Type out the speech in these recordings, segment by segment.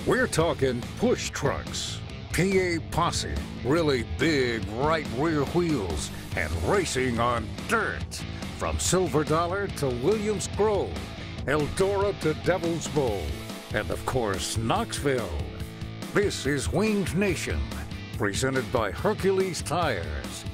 We're talking push trucks, PA posse, really big right rear wheels, and racing on dirt. From Silver Dollar to Williams Grove, Eldora to Devil's Bowl, and of course, Knoxville. This is Winged Nation, presented by Hercules Tires.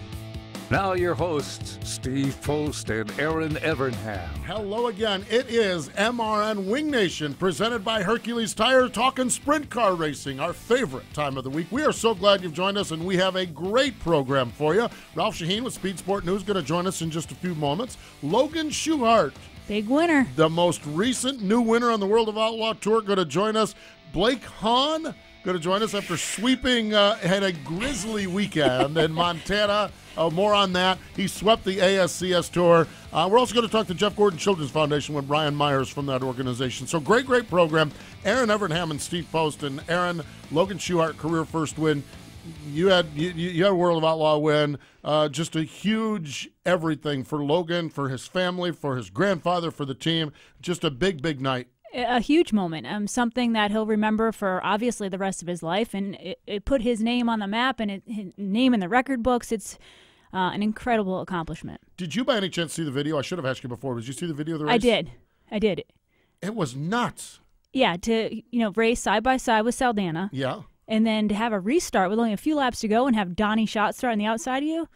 Now your hosts, Steve Post and Erin Evernham. Hello again. It is MRN Wing Nation, presented by Hercules Tires, talking sprint car racing, our favorite time of the week. We are so glad you've joined us, and we have a great program for you. Ralph Sheheen with Speed Sport News going to join us in just a few moments. Logan Schuchart, big winner, the most recent new winner on the World of Outlaw Tour, going to join us. Blake Hahn going to join us after sweeping, had a grisly weekend in Montana. More on that. He swept the ASCS Tour. We're also going to talk to Jeff Gordon Children's Foundation with Brian Myers from that organization. So great program. Erin Evernham and Steve Post. And Erin, Logan Schuchart, career first win. You had a World of Outlaw win. Just a huge everything for Logan, for his family, for his grandfather, for the team. Just a big night. A huge moment, something that he'll remember for obviously the rest of his life, and it put his name on the map and his name in the record books. It's an incredible accomplishment. Did you by any chance see the video? I should have asked you before. Did you see the video of the race? I did. It was nuts. Yeah, to race side by side with Saldana. Yeah. And then to have a restart with only a few laps to go and have Donnie Schatz start on the outside of you.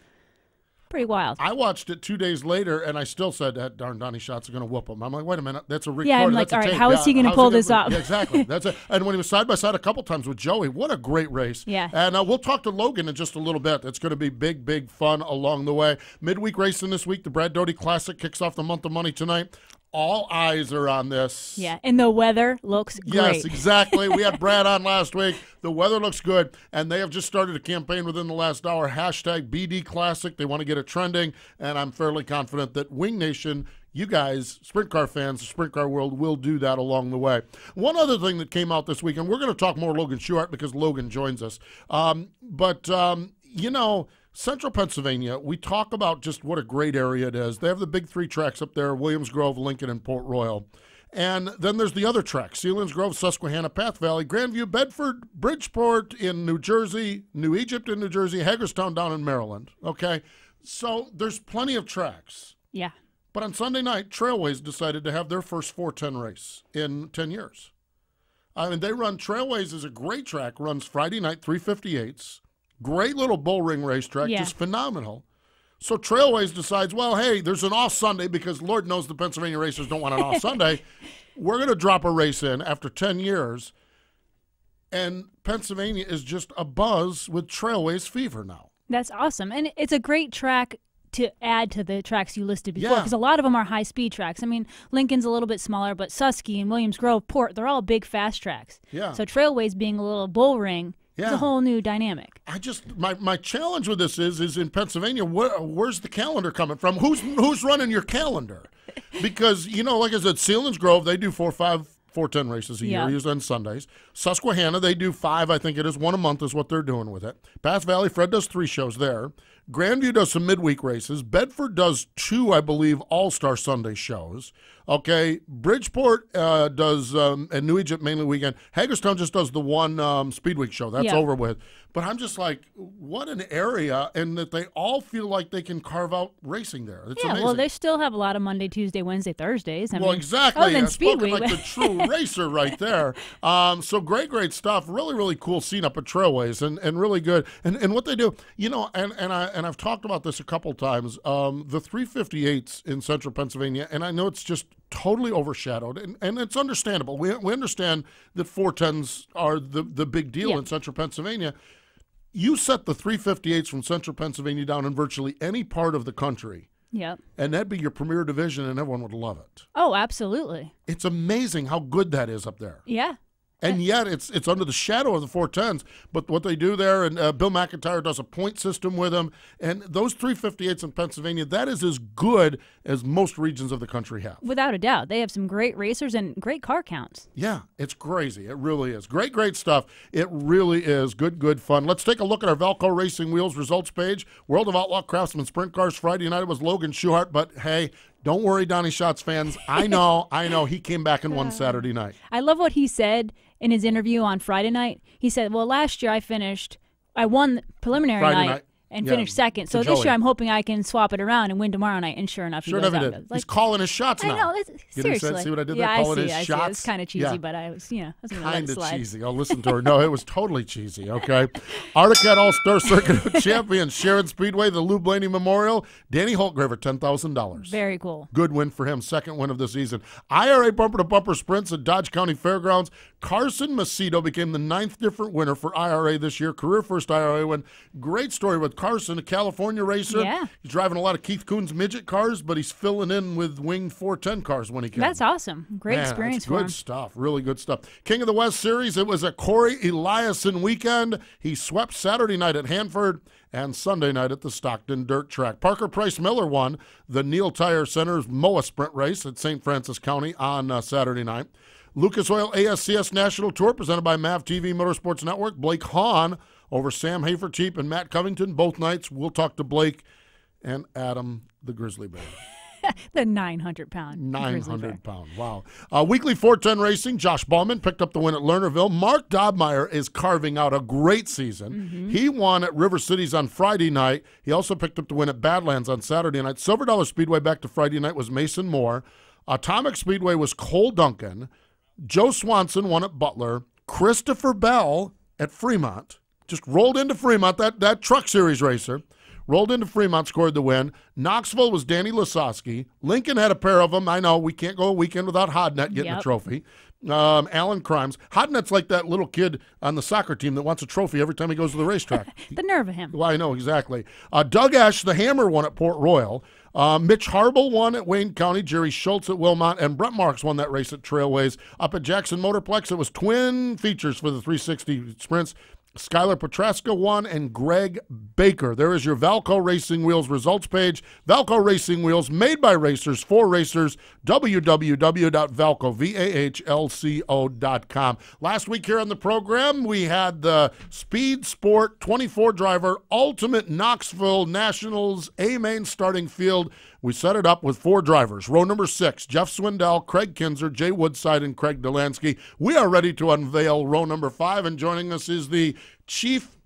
Pretty wild. I watched it 2 days later, and I still said that darn Donnie Schatz are going to whoop him. I'm like, wait a minute, that's a record. Yeah, I'm like, all right, how is he going to pull this off? Yeah, exactly. That's it. And when he was side by side a couple times with Joey, what a great race. Yeah. And we'll talk to Logan in just a little bit. It's going to be big fun along the way. Midweek racing this week. The Brad Doty Classic kicks off the month of money tonight. All eyes are on this. Yeah, and the weather looks great. Yes, exactly. We had Brad on last week. The weather looks good, and they have just started a campaign within the last hour, hashtag BD Classic. They want to get it trending, and I'm fairly confident that Wing Nation, you guys, sprint car fans, the sprint car world, will do that along the way. One other thing that came out this week, and we're going to talk more Logan Schuchart because Logan joins us, Central Pennsylvania, we talk about just what a great area it is. They have the big three tracks up there, Williams Grove, Lincoln, and Port Royal. And then there's the other tracks, Sealands Grove, Susquehanna, Path Valley, Grandview, Bedford, Bridgeport in New Jersey, New Egypt in New Jersey, Hagerstown down in Maryland. Okay, so there's plenty of tracks. Yeah. But on Sunday night, Trailways decided to have their first 410 race in 10 years. I mean, they run, Trailways is a great track, runs Friday night, 358s. Great little bull ring racetrack, just phenomenal. So Trailways decides, well, hey, there's an off Sunday because Lord knows the Pennsylvania racers don't want an off Sunday. We're going to drop a race in after 10 years. And Pennsylvania is just abuzz with Trailways fever now. That's awesome. And it's a great track to add to the tracks you listed before, because a lot of them are high-speed tracks. I mean, Lincoln's a little bit smaller, but Susky and Williams Grove, Port, they're all big, fast tracks. Yeah. So Trailways being a little bull ring, it's a whole new dynamic. My challenge with this is in Pennsylvania, where's the calendar coming from? Who's running your calendar? Because, like I said, Sealands Grove, they do 410 races a year, usually on Sundays. Susquehanna, they do 5, I think it is, 1 a month is what they're doing with it. Path Valley, Fred does 3 shows there. Grandview does some midweek races. Bedford does 2, I believe, all-star Sunday shows. Okay, Bridgeport does, and New Egypt mainly weekend. Hagerstown just does the 1 Speed Week show. That's over with. But I'm just like, what an area, and that they all feel like they can carve out racing there. It's amazing. Well, they still have a lot of Monday, Tuesday, Wednesday, Thursdays. I mean, exactly. Other than Speed Week. Like the true racer right there. So great stuff. Really cool scene up at Trailways, and really good. And what they do, and I've talked about this a couple times. The 358s in Central Pennsylvania, and I know it's just totally overshadowed, and it's understandable. We understand that 410s are the big deal in Central Pennsylvania. You set the 358s from Central Pennsylvania down in virtually any part of the country. Yep. And that'd be your premier division, and everyone would love it. Oh, absolutely. It's amazing how good that is up there. Yeah. And yet it's under the shadow of the 410s. But what they do there, and Bill McIntyre does a point system with them, and those 358s in Pennsylvania, that is as good as most regions of the country have. Without a doubt. They have some great racers and great car counts. Yeah, it's crazy. It really is. Great stuff. It really is good fun. Let's take a look at our Valco Racing Wheels results page. World of Outlaw Craftsman Sprint Cars Friday night. It was Logan Schuchart, but hey, Don't worry, Donnie Schatz fans. I know. He came back and won Saturday night. I love what he said in his interview on Friday night. He said, well, last year I won preliminary night. And finished second. So this year I'm hoping I can swap it around and win tomorrow night. And sure enough, he goes out. Did. He's calling his shots now. I know. Seriously. See what I did there? Yeah, calling his I shots? It was kind of cheesy, but I was, I was going to let it slide. Kind of cheesy. I'll listen to her. No, it was totally cheesy, okay? Arctic All-Star Circuit champion, Sharon Speedway, the Lou Blaney Memorial, Danny Holtgraver, $10,000. Very cool. Good win for him. Second win of the season. IRA bumper-to-bumper sprints at Dodge County Fairgrounds. Carson Macedo became the 9th different winner for IRA this year. Career first IRA win. Great story with Carson, a California racer. Yeah. He's driving a lot of Keith Coon's midget cars, but he's filling in with winged 410 cars when he can. That's awesome. Great experience for him. Good stuff. Really good stuff. King of the West Series, it was a Corey Eliason weekend. He swept Saturday night at Hanford and Sunday night at the Stockton Dirt Track. Parker Price Miller won the Neal Tire Center's MOA Sprint Race at St. Francis County on Saturday night. Lucas Oil ASCS National Tour presented by MAV TV Motorsports Network. Blake Hahn over Sam Hafer-Teep and Matt Covington both nights. We'll talk to Blake and Adam, the Grizzly Bear. The 900-pound. 900-pound. Wow. Weekly 410 racing. Josh Ballman picked up the win at Lernerville. Mark Dobmeyer is carving out a great season. Mm-hmm. He won at River Cities on Friday night. He also picked up the win at Badlands on Saturday night. Silver Dollar Speedway back to Friday night was Mason Moore. Atomic Speedway was Cole Duncan. Joe Swanson won at Butler. Christopher Bell at Fremont. Just rolled into Fremont, that Truck Series racer. Rolled into Fremont, scored the win. Knoxville was Danny Lasowski. Lincoln had a pair of them. I know, we can't go a weekend without Hodnett getting a trophy. Alan Crimes. Hodnett's like that little kid on the soccer team that wants a trophy every time he goes to the racetrack. The nerve of him. Well, I know, exactly. Doug Ash, the Hammer, won at Port Royal. Mitch Harble won at Wayne County. Jerry Schultz at Wilmot. And Brett Marks won that race at Trailways. Up at Jackson Motorplex, it was twin features for the 360 sprints. Skylar Petraska won, and Greg Baker. There is your Valco Racing Wheels results page. Valco Racing Wheels, made by racers, for racers, www.valco.com. Last week here on the program, we had the Speed Sport 24-driver Ultimate Knoxville Nationals A-Main starting field. We set it up with 4 drivers. Row number 6, Jeff Swindell, Craig Kinzer, Jay Woodside, and Craig Delansky. We are ready to unveil row number 5, and joining us is the chief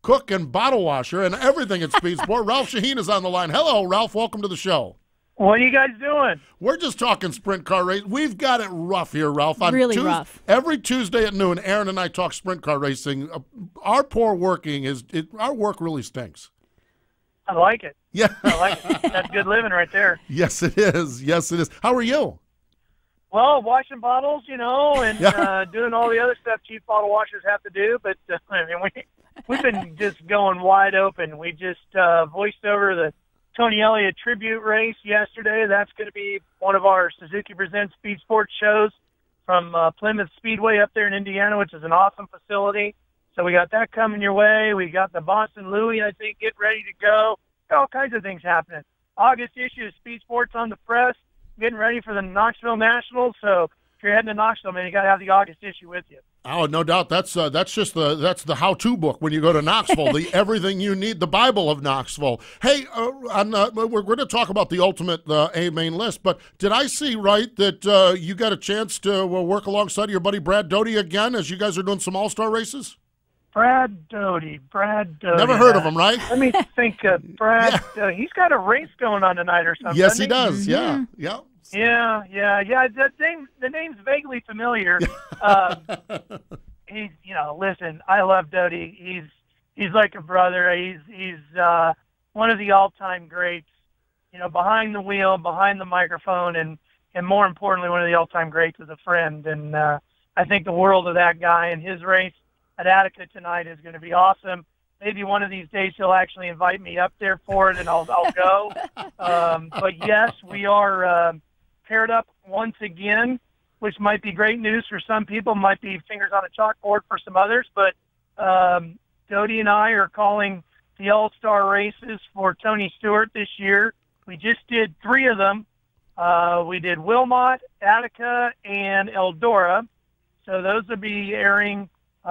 cook and bottle washer and everything at Speed Sport. Ralph Sheheen is on the line. Hello, Ralph. Welcome to the show. What are you guys doing? We're just talking sprint car race. We've got it rough here, Ralph. Really rough. Every Tuesday at noon, Erin and I talk sprint car racing. Our poor working our work really stinks. I like it. Yeah. I like it. That's good living right there. Yes, it is. Yes, it is. How are you? Well, washing bottles, and doing all the other stuff cheap bottle washers have to do. But, we've been just going wide open. We just voiced over the Tony Elliott tribute race yesterday. That's going to be one of our Suzuki Presents Speed Sports shows from Plymouth Speedway up there in Indiana, which is an awesome facility. So we got that coming your way. We got the Boston Louie, I think, getting ready to go. Got all kinds of things happening. August issue of Speed Sports on the press, getting ready for the Knoxville Nationals. So if you're heading to Knoxville, man, you got to have the August issue with you. Oh, no doubt. That's just the how-to book when you go to Knoxville. The everything you need, the Bible of Knoxville. Hey, we're going to talk about the ultimate A-Main list, but did I see right that you got a chance to work alongside your buddy Brad Doty again as you guys are doing some all-star races? Brad Doty. Never heard of him, right? Let me think. Brad, he's got a race going on tonight or something. Yes, he does. Mm-hmm. Yeah. The name's vaguely familiar. He's, listen, I love Doty. He's like a brother. He's one of the all-time greats. Behind the wheel, behind the microphone, and more importantly, one of the all-time greats as a friend. And I think the world of that guy, and his race at Attica tonight is going to be awesome. Maybe one of these days he'll actually invite me up there for it, and I'll go. But yes, we are paired up once again, which might be great news for some people, might be fingers on a chalkboard for some others. But Doty and I are calling the All-Star races for Tony Stewart this year. We just did 3 of them. We did Wilmot, Attica, and Eldora. So those will be airing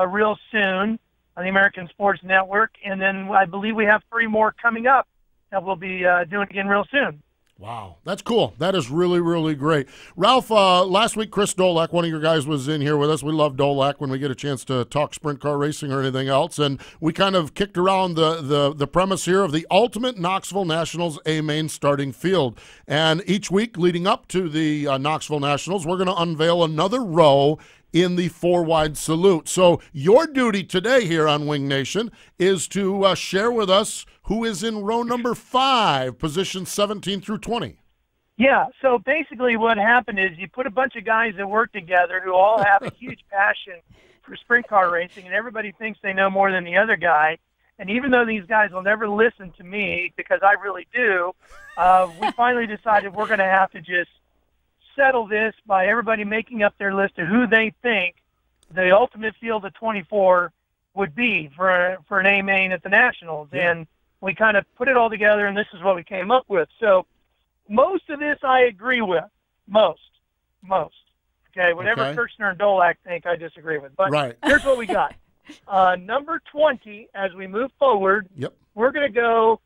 real soon on the American Sports Network. And then I believe we have 3 more coming up that we'll be doing again real soon. Wow, that's cool. That is really, really great. Ralph, last week Chris Dolak, one of your guys, was in here with us. We love Dolak when we get a chance to talk sprint car racing or anything else. And we kind of kicked around the premise here of the ultimate Knoxville Nationals A-Main starting field. And each week leading up to the Knoxville Nationals, we're going to unveil another row in the four-wide salute. So your duty today here on Wing Nation is to share with us who is in row number 5, positions 17 through 20. Yeah, so basically what happened is you put a bunch of guys that work together who all have a huge passion for sprint car racing, and everybody thinks they know more than the other guy. And even though these guys will never listen to me, because I really do, we finally decided we're going to have to just settle this by everybody making up their list of who they think the ultimate field of 24 would be for an A-Main at the Nationals. Yeah. And we kind of put it all together, and this is what we came up with. So most of this I agree with. Most. Okay, whatever Kirchner and Dolak think, I disagree with. But here's what we got. Number 20, as we move forward, we're going to go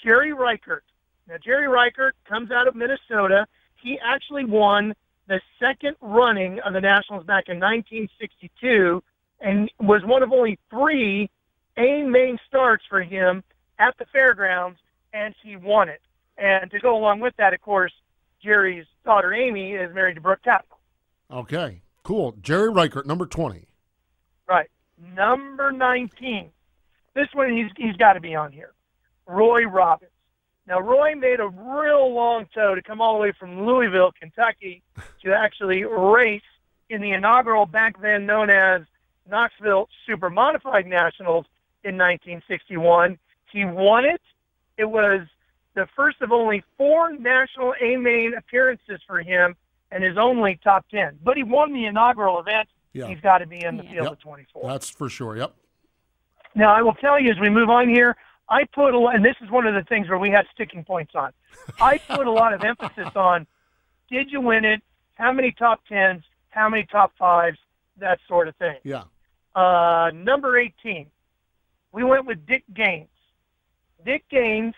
Jerry Reichert. Now, Jerry Reichert comes out of Minnesota. He actually won the second running of the Nationals back in 1962 and was one of only 3 A-Main starts for him at the fairgrounds, and he won it. And to go along with that, of course, Jerry's daughter Amy is married to Brooke Tapple. Okay, cool. Jerry Reichert, number 20. Right. Number 19. This one, he's got to be on here. Roy Robbins. Now, Roy made a real long tow to come all the way from Louisville, Kentucky, to actually race in the inaugural, back then known as Knoxville Super Modified Nationals in 1961. He won it. It was the first of only 4 national A-Main appearances for him and his only top 10. But he won the inaugural event. Yeah. He's got to be in the field of 24. That's for sure, Now, I will tell you as we move on here, I put a lot, and this is one of the things where we had sticking points on. I put a lot of emphasis on, did you win it? How many top 10s? How many top 5s? That sort of thing. Yeah. Number 18, we went with Dick Gaines. Dick Gaines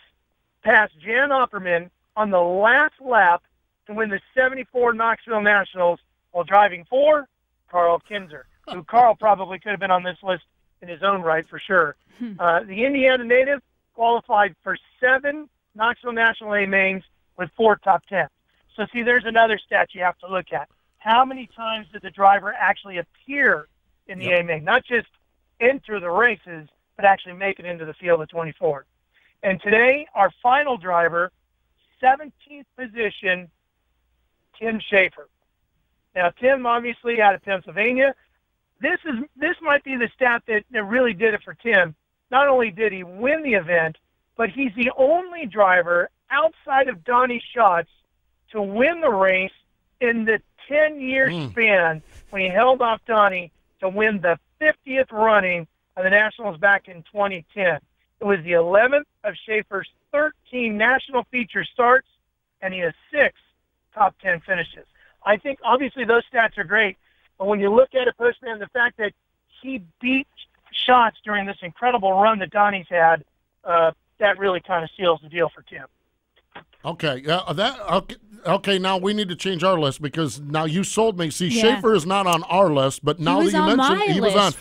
passed Jan Opperman on the last lap to win the 74 Knoxville Nationals while driving for Carl Kinzer, who Carl probably could have been on this list in his own right for sure. The Indiana native qualified for 7 Knoxville National A-Mains with 4 top 10s. So, see, there's another stat you have to look at. How many times did the driver actually appear in the A-Main? Not just enter the races, but actually make it into the field of 24. And today, our final driver, 17th position, Tim Schaefer. Now, Tim, obviously, out of Pennsylvania. This might be the stat that really did it for Tim. Not only did he win the event, but he's the only driver outside of Donnie Schatz to win the race in the 10-year span when he held off Donnie to win the 50th running of the Nationals back in 2010. It was the 11th of Schaefer's 13 national feature starts, and he has 6 top 10 finishes. I think, obviously, those stats are great, but when you look at it, Postman, the fact that he beat Schatz during this incredible run that Donnie's had, that really kind of seals the deal for Tim. Okay, okay. Now we need to change our list because now you sold me. See, Schaefer is not on our list, but now that you mentioned he was on.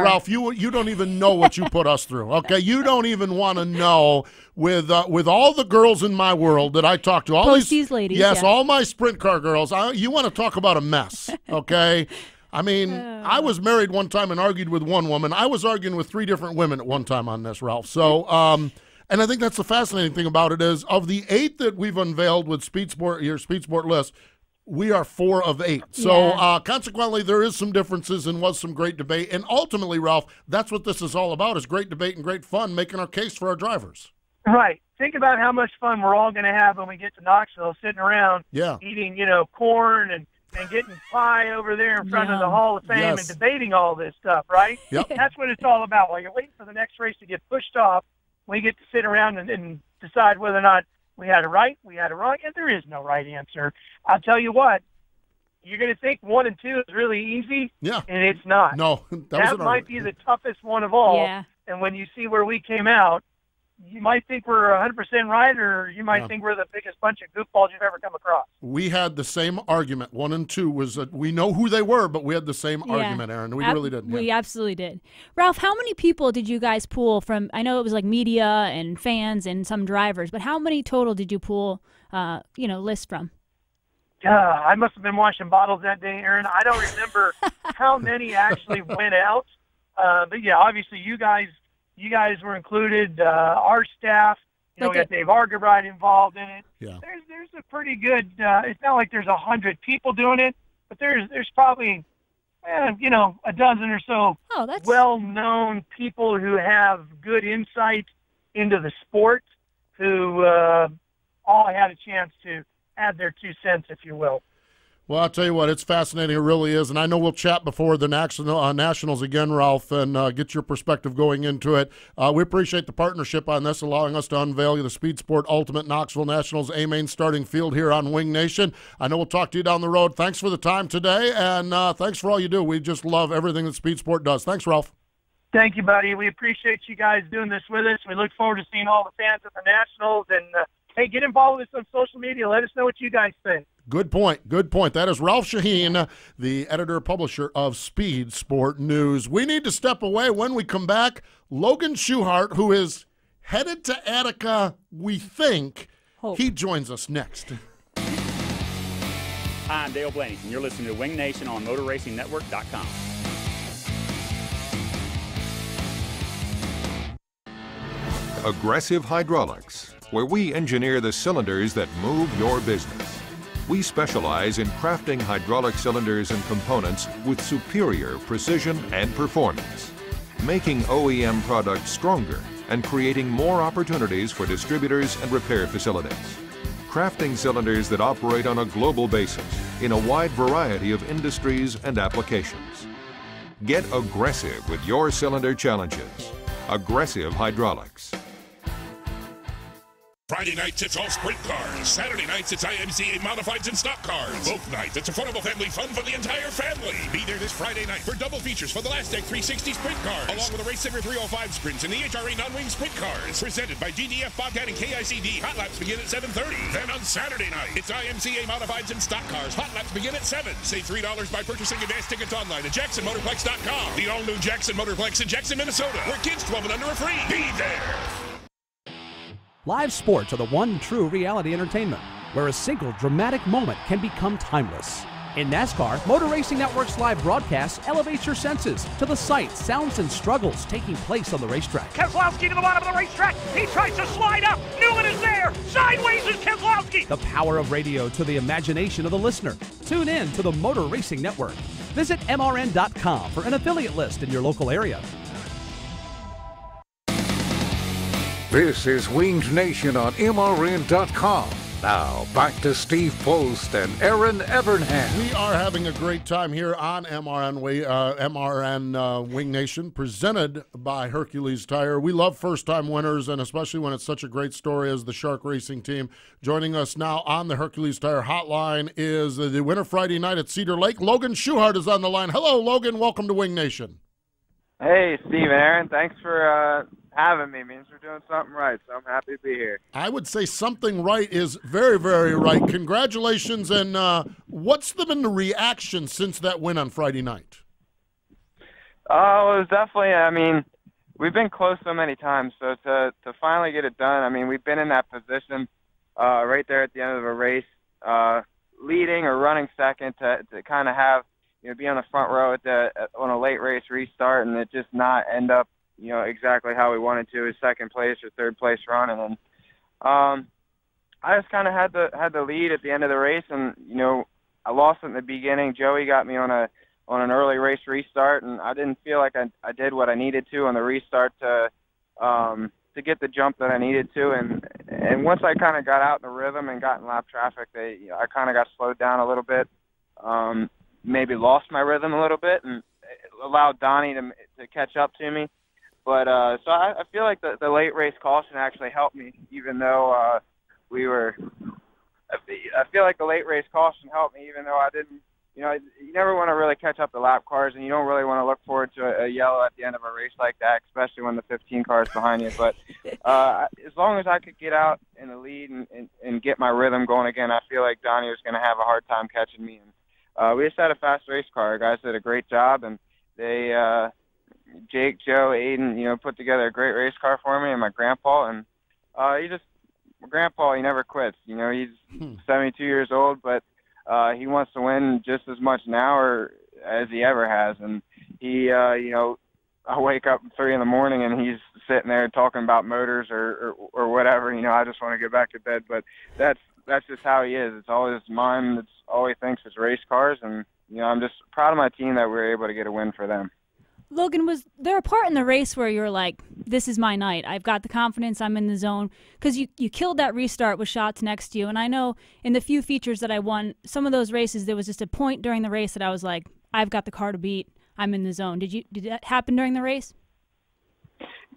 Ralph, you don't even know what you put us through. Okay, you don't even want to know with all the girls in my world that I talk to, all these ladies, yes, all my sprint car girls. You want to talk about a mess? Okay. I mean, I was married one time and argued with one woman. I was arguing with 3 different women at one time on this, Ralph. So. And I think that's the fascinating thing about it is of the 8 that we've unveiled with your Speed Sport list, we are 4 of 8. So consequently, there is some differences and was some great debate. And ultimately, Ralph, that's what this is all about is great debate and great fun, making our case for our drivers. Right. Think about how much fun we're all going to have when we get to Knoxville, sitting around eating, corn and getting pie over there in front of the Hall of Fame and debating all this stuff, right? Yep. That's what it's all about. While you're waiting for the next race to get pushed off, we get to sit around and decide whether or not we had a right, we had a wrong, and there is no right answer. I'll tell you what, you're going to think 1 and 2 is really easy, and it's not. No, that might be the toughest one of all. Yeah. And when you see where we came out, you might think we're 100% right, or you might think we're the biggest bunch of goofballs you've ever come across. We had the same argument. 1 and 2 was that we know who they were, but we had the same argument, Erin. We really did. We absolutely did. Ralph, how many people did you guys pool from? I know it was like media and fans and some drivers, but how many total did you pool, list from? I must have been washing bottles that day, Erin. I don't remember how many actually went out. But yeah, obviously you guys were included. Our staff, we got Dave Argerbright involved in it. Yeah. There's a pretty good. It's not like there's 100 people doing it, but there's probably, a dozen or so well-known people who have good insight into the sport, who all had a chance to add their 2 cents, if you will. Well, I'll tell you what, it's fascinating. It really is. And I know we'll chat before the Nationals again, Ralph, and get your perspective going into it. We appreciate the partnership on this, allowing us to unveil the Speed Sport Ultimate Knoxville Nationals A-Main starting field here on Wing Nation. I know we'll talk to you down the road. Thanks for the time today, and thanks for all you do. We just love everything that Speed Sport does. Thanks, Ralph. Thank you, buddy. We appreciate you guys doing this with us. We look forward to seeing all the fans at the Nationals. And, hey, get involved with us on social media. Let us know what you guys think. Good point. Good point. That is Ralph Sheheen, the editor-publisher of Speed Sport News. We need to step away. When we come back, Logan Schuchart, who is headed to Attica, we think. He joins us next. Hi, I'm Dale Blaney, and you're listening to Wing Nation on MotorRacingNetwork.com. Aggressive Hydraulics, where we engineer the cylinders that move your business. We specialize in crafting hydraulic cylinders and components with superior precision and performance, making OEM products stronger and creating more opportunities for distributors and repair facilities. Crafting cylinders that operate on a global basis in a wide variety of industries and applications. Get aggressive with your cylinder challenges. Aggressive Hydraulics. Friday nights, it's all sprint cars. Saturday nights, it's IMCA modifieds and stock cars. Both nights, it's affordable family fun for the entire family. Be there this Friday night for double features for the Last Deck 360 sprint cars, along with the Race Saver 305 sprints and the HRA non-wing sprint cars. Presented by GDF, Bobcat, and KICD. Hot laps begin at 7:30. Then on Saturday night, it's IMCA modifieds and stock cars. Hot laps begin at 7. Save $3 by purchasing advanced tickets online at JacksonMotorplex.com. The all-new Jackson Motorplex in Jackson, Minnesota, where kids 12 and under are free. Be there. Live sports are the one true reality entertainment, where a single dramatic moment can become timeless. In NASCAR, Motor Racing Network's live broadcasts elevates your senses to the sights, sounds, and struggles taking place on the racetrack. Keselowski to the bottom of the racetrack. He tries to slide up. Newman is there. Sideways is Keselowski. The power of radio to the imagination of the listener. Tune in to the Motor Racing Network. Visit MRN.com for an affiliate list in your local area. This is Winged Nation on MRN.com. Now, back to Steve Post and Erin Evernham. We are having a great time here on MRN Wing Nation, presented by Hercules Tire. We love first-time winners, and especially when it's such a great story as the Shark Racing team. Joining us now on the Hercules Tire hotline is the winner Friday night at Cedar Lake. Logan Schuchart is on the line. Hello, Logan. Welcome to Wing Nation. Hey, Steve and Erin. Thanks for having me. Means we're doing something right, so I'm happy to be here. I would say something right is very, very right. Congratulations, and what's been the reaction since that win on Friday night? Oh, it was definitely, we've been close so many times, so to finally get it done, we've been in that position right there at the end of a race, leading or running second to kind of have, be on the front row on a late race restart, and it just not end up, exactly how we wanted to, a second place or third place run. And then I just kind of had the lead at the end of the race, and I lost it in the beginning. Joey got me on an early race restart, and I didn't feel like I did what I needed to on the restart to get the jump that I needed to. And once I kind of got out in the rhythm and got in lap traffic, I kind of got slowed down a little bit. Maybe lost my rhythm a little bit, and it allowed Donnie to catch up to me. But so I feel like the late race caution actually helped me, even though I feel like the late race caution helped me, even though I didn't. You never want to really catch up the lap cars, and you don't really want to look forward to a yellow at the end of a race like that, especially when the 15 cars behind you. But As long as I could get out in the lead and get my rhythm going again, I feel like Donnie was going to have a hard time catching me. And we just had a fast race car. Our guys did a great job, and they, Jake, Joe, Aiden, put together a great race car for me and my grandpa. And my grandpa, he never quits. He's 72 years old, but he wants to win just as much now as he ever has. And he, I wake up at 3 in the morning and he's sitting there talking about motors or whatever. I just want to get back to bed. But that's just how he is. It's all his mind. It's all he thinks is race cars. And I'm just proud of my team that we were able to get a win for them. Logan, was there a part in the race where you were like, this is my night, I've got the confidence, I'm in the zone? Because you killed that restart with shots next to you, and I know in the few features that I won, some of those races, there was just a point during the race that I was like, I've got the car to beat, I'm in the zone. Did that happen during the race?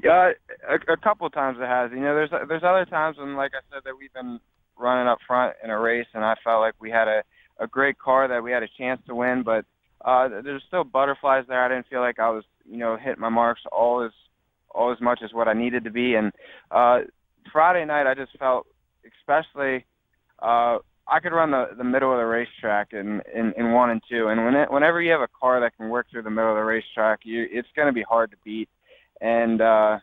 Yeah, a couple of times it has. There's other times when, like I said, that we've been running up front in a race, and I felt like we had a great car that we had a chance to win, but there's still butterflies there. I didn't feel like I was, hitting my marks all as much as what I needed to be. And Friday night, I just felt, especially, I could run the middle of the racetrack in 1 and 2. And whenever you have a car that can work through the middle of the racetrack, it's going to be hard to beat. And I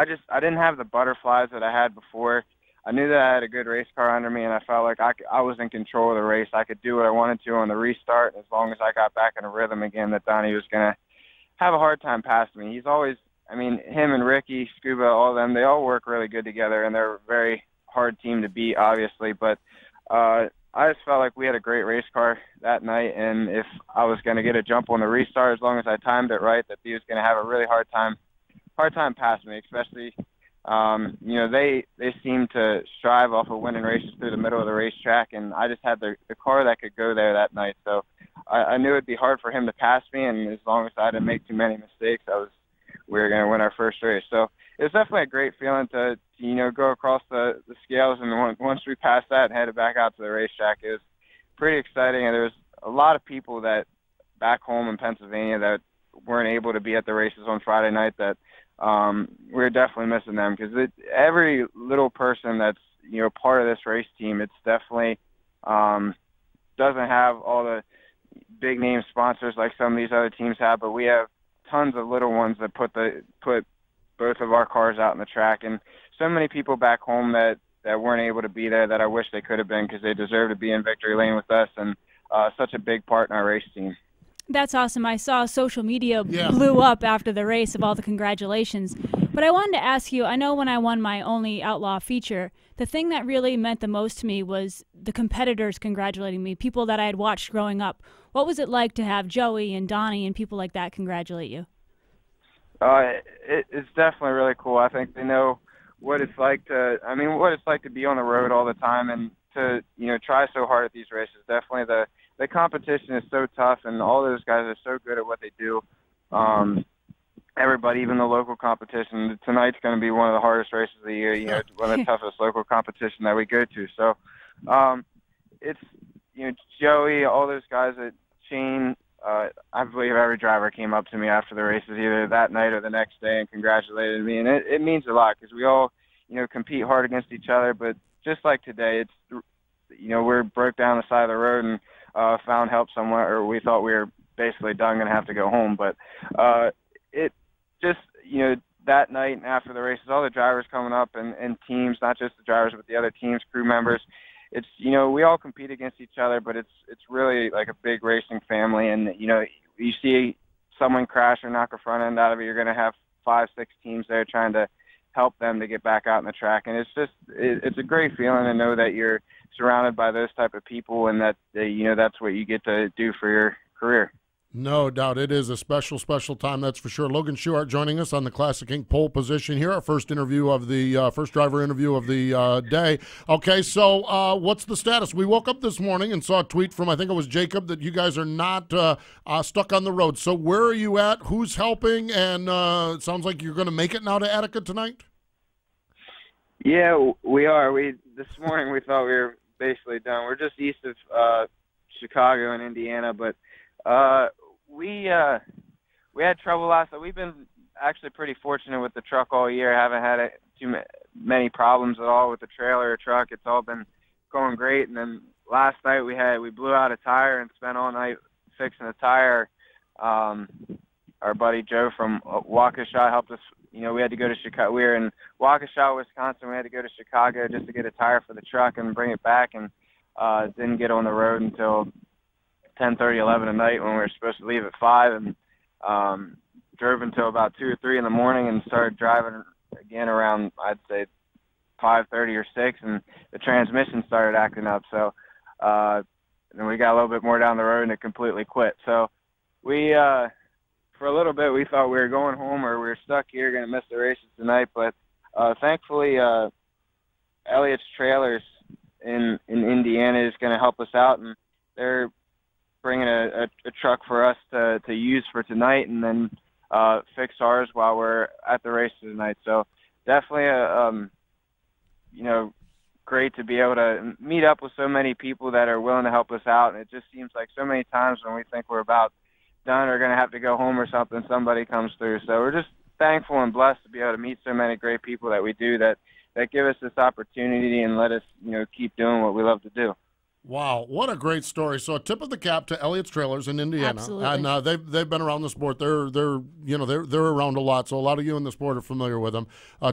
didn't have the butterflies that I had before. I knew that I had a good race car under me, and I felt like I was in control of the race. I could do what I wanted to on the restart, as long as I got back in a rhythm again, that Donnie was going to have a hard time passing me. He's always, him and Ricky, Scuba, all of them, they all work really good together, and they're a very hard team to beat, obviously. But I just felt like we had a great race car that night, and if I was going to get a jump on the restart, as long as I timed it right, that he was going to have a really hard time passing me, especially – they seem to strive off of winning races through the middle of the racetrack, and I just had the car that could go there that night. So I knew it'd be hard for him to pass me, and as long as I didn't make too many mistakes, we were going to win our first race. So it was definitely a great feeling to go across the scales, and once we passed that and headed back out to the racetrack, it was pretty exciting. And there was a lot of people that back home in Pennsylvania that weren't able to be at the races on Friday night that we're definitely missing them, because every little person that's part of this race team, it's definitely doesn't have all the big name sponsors like some of these other teams have, but we have tons of little ones that put both of our cars out in the track, and so many people back home that weren't able to be there that I wish they could have been, because they deserve to be in victory lane with us, and such a big part in our race team. That's awesome. I saw social media blew up after the race of all the congratulations. But I wanted to ask you, I know when I won my only Outlaw feature, the thing that really meant the most to me was the competitors congratulating me, people that I had watched growing up. What was it like to have Joey and Donnie and people like that congratulate you? It's definitely really cool. I think they know what it's like to be on the road all the time and to, try so hard at these races. Definitely the competition is so tough, and all those guys are so good at what they do. Everybody, even the local competition, tonight's going to be one of the hardest races of the year, one of the toughest local competition that we go to. So it's, Joey, all those guys at Sheheen, I believe every driver came up to me after the races either that night or the next day and congratulated me. And it means a lot, because we all, compete hard against each other. But just like today, it's, we're broke down the side of the road and found help somewhere, or we thought we were basically done, going to have to go home. But it just, that night and after the races, all the drivers coming up and teams, not just the drivers, but the other teams, crew members, it's, we all compete against each other, but it's really like a big racing family. And, you see someone crash or knock a front end out of it, you're going to have 5-6 teams there trying to help them to get back out in the track. And it's just, it's a great feeling to know that you're surrounded by those type of people, and that, that's what you get to do for your career. No doubt. It is a special, special time, that's for sure. Logan Schuchart joining us on the Classic Inc. pole position here, our first interview of the first driver interview of the day. Okay, so what's the status? We woke up this morning and saw a tweet from, I think it was Jacob, that you guys are not stuck on the road. So where are you at? Who's helping? And it sounds like you're going to make it now to Attica tonight? Yeah, we are. This morning we thought we were basically done. We're just east of Chicago and Indiana, but we had trouble last night. We've been actually pretty fortunate with the truck all year. Haven't had many problems at all with the trailer or truck. It's all been going great. And then last night we blew out a tire and spent all night fixing a tire. Our buddy Joe from Waukesha helped us. We had to go to Chicago. We were in Waukesha, Wisconsin. We had to go to Chicago just to get a tire for the truck and bring it back, and didn't get on the road until 10:30, 11 at night when we were supposed to leave at 5, and drove until about 2 or 3 in the morning and started driving again around, I'd say, 5:30 or 6, and the transmission started acting up. So then we got a little bit more down the road and it completely quit. So we, for a little bit, we thought we were going home or we were stuck here, going to miss the races tonight. But thankfully, Elliott's Trailers in Indiana is going to help us out, and they're bringing a truck for us to use for tonight, and then fix ours while we're at the races tonight. So definitely great to be able to meet up with so many people that are willing to help us out. And it just seems like so many times when we think we're about done or going to have to go home or something, somebody comes through. So we're just thankful and blessed to be able to meet so many great people that we do that give us this opportunity and let us, keep doing what we love to do. Wow, what a great story! So a tip of the cap to Elliott's Trailers in Indiana, Absolutely. and they've been around the sport. They're around a lot, so a lot of you in the sport are familiar with them.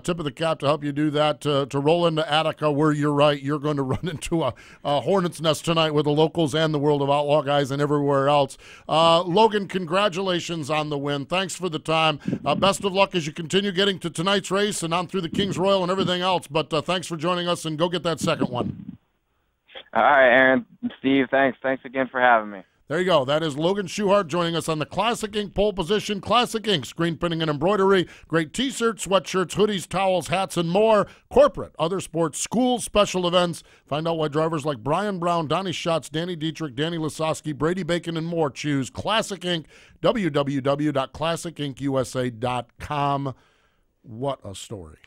Tip of the cap to help you do that. To roll into Attica, where you're right, you're going to run into a hornet's nest tonight with the locals and the World of Outlaw guys and everywhere else. Logan, congratulations on the win. Thanks for the time. Best of luck as you continue getting to tonight's race and on through the King's Royal and everything else. But thanks for joining us, and go get that second one. All right, Erin, Steve, thanks. Thanks again for having me. There you go. That is Logan Schuchart joining us on the Classic Ink pole position. Classic Ink, screen printing and embroidery, great T-shirts, sweatshirts, hoodies, towels, hats, and more. Corporate, other sports, schools, special events. Find out why drivers like Brian Brown, Donnie Schatz, Danny Dietrich, Danny Lasowski, Brady Bacon, and more choose Classic Ink, www.classicinkusa.com. What a story.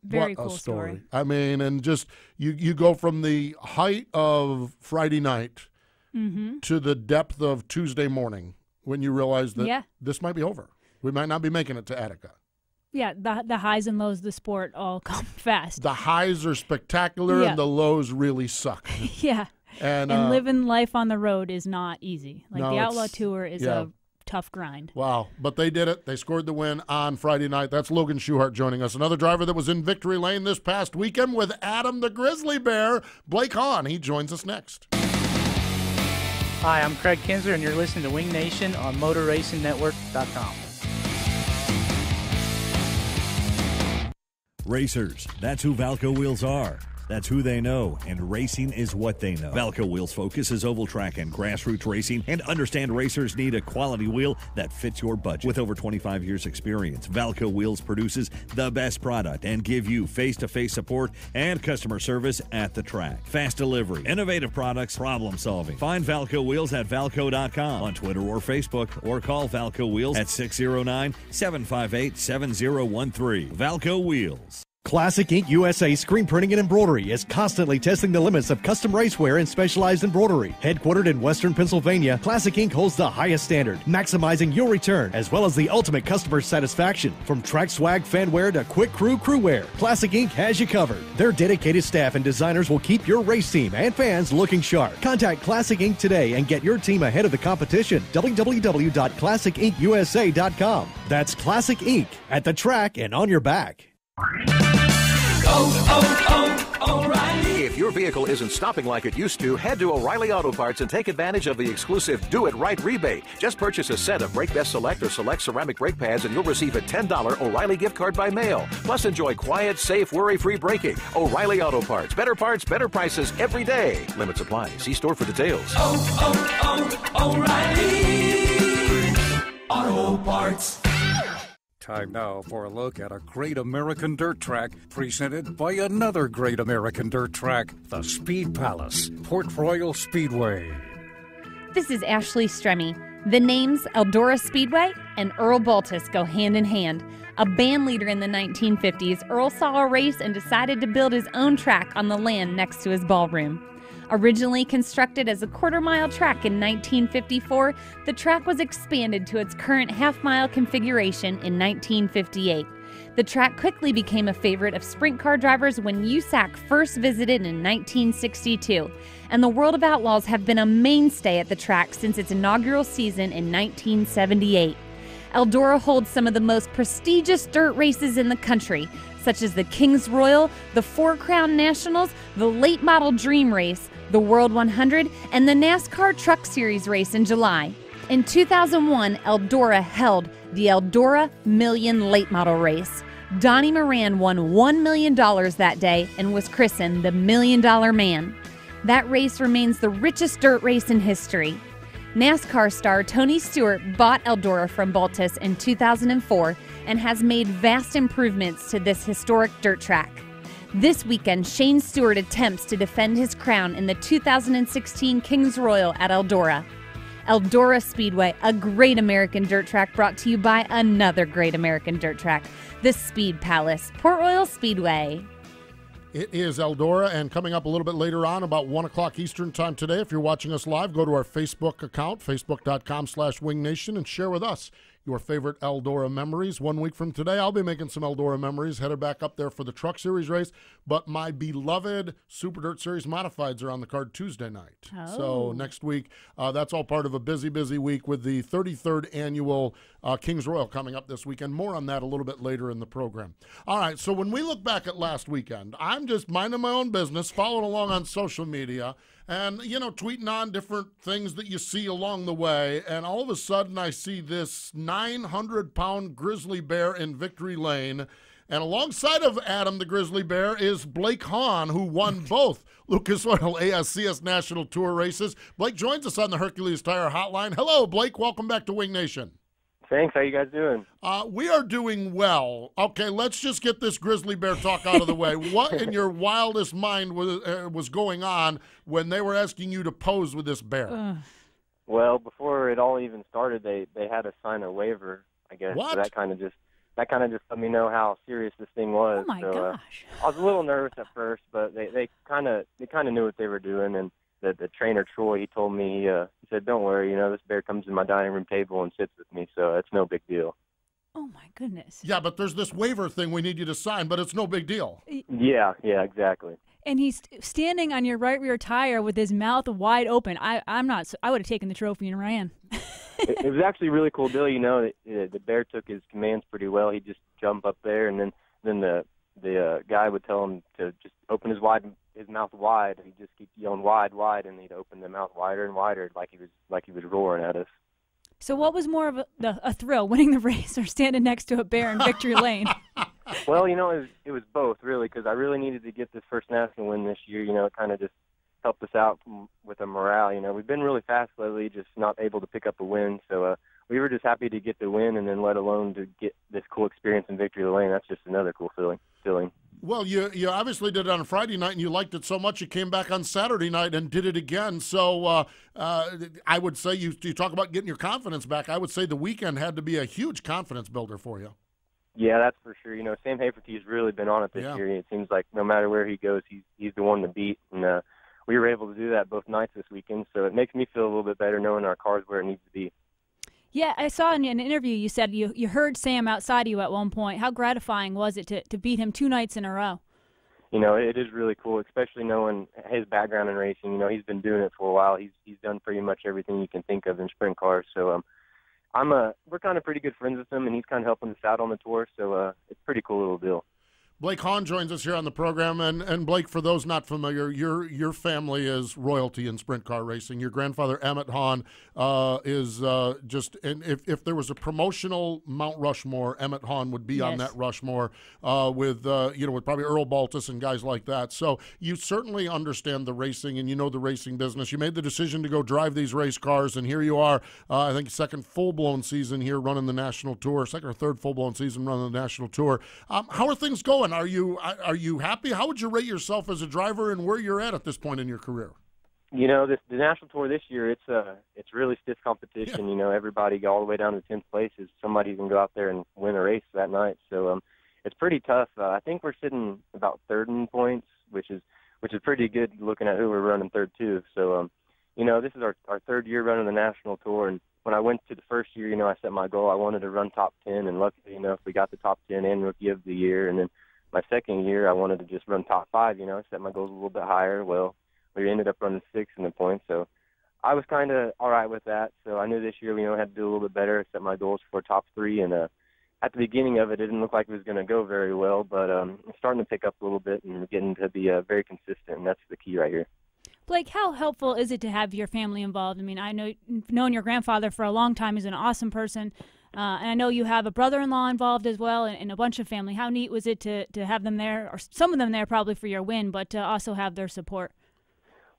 Very cool story. I mean, and just you go from the height of Friday night to the depth of Tuesday morning when you realize that this might be over. We might not be making it to Attica. Yeah, the highs and lows of the sport all come fast. The highs are spectacular and the lows really suck. Yeah. And living life on the road is not easy. Like no, the Outlaw Tour is a tough grind. Wow. But they did it. They scored the win on Friday night. That's Logan Schuchart joining us. Another driver that was in victory lane this past weekend with Adam the Grizzly Bear, Blake Hahn. He joins us next. Hi, I'm Craig Kinzer, and you're listening to Wing Nation on MotorRacingNetwork.com. Racers, that's who Valco wheels are. That's who they know, and racing is what they know. Valco Wheels focuses oval track and grassroots racing, and understand racers need a quality wheel that fits your budget. With over 25 years experience, Valco Wheels produces the best product and give you face-to-face support and customer service at the track. Fast delivery, innovative products, problem solving. Find Valco Wheels at Valco.com on Twitter or Facebook, or call Valco Wheels at 609-758-7013. Valco Wheels. Classic Ink USA Screen Printing and Embroidery is constantly testing the limits of custom racewear and specialized embroidery. Headquartered in Western Pennsylvania, Classic Ink holds the highest standard, maximizing your return as well as the ultimate customer satisfaction. From track swag fanwear to quick crew crewwear, Classic Ink has you covered. Their dedicated staff and designers will keep your race team and fans looking sharp. Contact Classic Ink today and get your team ahead of the competition. www.classicinkusa.com. That's Classic Ink, at the track and on your back. O'Reilly. If your vehicle isn't stopping like it used to, head to O'Reilly Auto Parts and take advantage of the exclusive Do It Right rebate. Just purchase a set of Brake Best Select or Select ceramic brake pads and you'll receive a $10 O'Reilly gift card by mail. Plus enjoy quiet, safe, worry-free braking. O'Reilly Auto Parts, better prices every day. Limits apply. See store for details. O'Reilly Auto Parts. Time now for a look at a great American dirt track presented by another great American dirt track, the Speed Palace, Port Royal Speedway. This is Ashley Stremme. The names Eldora Speedway and Earl Baltus go hand in hand. A band leader in the 1950s, Earl saw a race and decided to build his own track on the land next to his ballroom. Originally constructed as a quarter-mile track in 1954, the track was expanded to its current half-mile configuration in 1958. The track quickly became a favorite of sprint car drivers when USAC first visited in 1962, and the World of Outlaws have been a mainstay at the track since its inaugural season in 1978. Eldora holds some of the most prestigious dirt races in the country, such as the Kings Royal, the Four Crown Nationals, the Late Model Dream Race, the World 100, and the NASCAR Truck Series race in July. In 2001, Eldora held the Eldora Million Late Model Race. Donnie Moran won $1 million that day and was christened the $1 Million Man. That race remains the richest dirt race in history. NASCAR star Tony Stewart bought Eldora from Baltus in 2004 and has made vast improvements to this historic dirt track. This weekend, Shane Stewart attempts to defend his crown in the 2016 Kings Royal at Eldora. Eldora Speedway, a great American dirt track brought to you by another great American dirt track, the Speed Palace, Port Royal Speedway. It is Eldora, and coming up a little bit later on, about 1 o'clock Eastern time today, if you're watching us live, go to our Facebook account, facebook.com/WingNation, and share with us your favorite Eldora memories. 1 week from today, I'll be making some Eldora memories, headed back up there for the Truck Series race, but my beloved Super Dirt Series Modifieds are on the card Tuesday night. Oh. So next week, that's all part of a busy, busy week with the 33rd annual Kings Royal coming up this weekend. More on that a little bit later in the program. All right, so when we look back at last weekend, I'm just minding my own business, following along on social media, and, you know, tweeting on different things that you see along the way, and all of a sudden I see this 900-pound grizzly bear in Victory Lane, and alongside of Adam the Grizzly Bear is Blake Hahn, who won both Lucas Oil ASCS National Tour races. Blake joins us on the Hercules Tire Hotline. Hello, Blake. Welcome back to Wing Nation. Thanks. How you guys doing? We are doing well. Okay, let's just get this grizzly bear talk out of the way. What in your wildest mind was going on when they were asking you to pose with this bear? Well, before it all even started, they had us sign a waiver, I guess. What? So that kind of just let me know how serious this thing was. Oh my gosh! I was a little nervous at first, but they kind of knew what they were doing, and the trainer Troy, he told me, he said, "Don't worry, you know, this bear comes in my dining room table and sits with me, so it's no big deal." Oh my goodness! Yeah, but there's this waiver thing we need you to sign, but it's no big deal. Yeah, exactly. And he's standing on your right rear tire with his mouth wide open. I would have taken the trophy and ran. It was actually a really cool deal. You know, the bear took his commands pretty well. He'd just jump up there, and then the guy would tell him to just open his mouth wide. He'd just keep yelling wide, and he'd open the mouth wider and wider, like he was roaring at us. So what was more of a thrill, winning the race or standing next to a bear in Victory Lane? Well, you know, it was both, really, because I really needed to get this first national win this year. You know, it kind of just helped us out with the morale. You know, we've been really fast lately, just not able to pick up a win. So we were just happy to get the win, and then let alone to get this cool experience in Victory Lane. That's just another cool feeling. Well, you obviously did it on Friday night, and you liked it so much you came back on Saturday night and did it again. So I would say you talk about getting your confidence back. I would say the weekend had to be a huge confidence builder for you. Yeah, that's for sure. You know, Sam Haferty's really been on it this year. It seems like no matter where he goes, he's the one to beat. And we were able to do that both nights this weekend, so it makes me feel a little bit better knowing our car's where it needs to be. Yeah, I saw in an interview you said you heard Sam outside you at one point. How gratifying was it to beat him 2 nights in a row? You know, it is really cool, especially knowing his background in racing. You know, he's been doing it for a while. He's done pretty much everything you can think of in sprint cars. So we're kind of pretty good friends with him, and he's kind of helping us out on the tour. So it's a pretty cool little deal. Blake Hahn joins us here on the program, and Blake, for those not familiar, your family is royalty in sprint car racing. Your grandfather Emmett Hahn is just, and if there was a promotional Mount Rushmore, Emmett Hahn would be on that Rushmore with probably Earl Baltus and guys like that. So you certainly understand the racing, and you know the racing business. You made the decision to go drive these race cars, and here you are. I think second full-blown season here running the national tour, second or third full-blown season running the national tour. How are things going? Are you happy? How would you rate yourself as a driver and where you're at this point in your career? You know, the national tour this year, it's really stiff competition. Yeah. You know, everybody all the way down to 10th place is somebody can go out there and win a race that night. So it's pretty tough. I think we're sitting about third in points, which is pretty good looking at who we're running third to. So this is our third year running the national tour, and when I went to the first year, I set my goal. I wanted to run top 10, and luckily, if we got the top 10 and rookie of the year, and then my second year, I wanted to just run top 5. I set my goals a little bit higher. Well, we ended up running 6th in the points, so I was kind of all right with that. So I knew this year, we had to do a little bit better, set my goals for top 3, and at the beginning of it, it didn't look like it was going to go very well, but it's starting to pick up a little bit, and we're getting to be very consistent, and that's the key right here. Blake, how helpful is it to have your family involved? I mean, I know known your grandfather for a long time. He's an awesome person. And I know you have a brother-in-law involved as well and a bunch of family. How neat was it to have them there, or some of them there probably for your win, but to also have their support?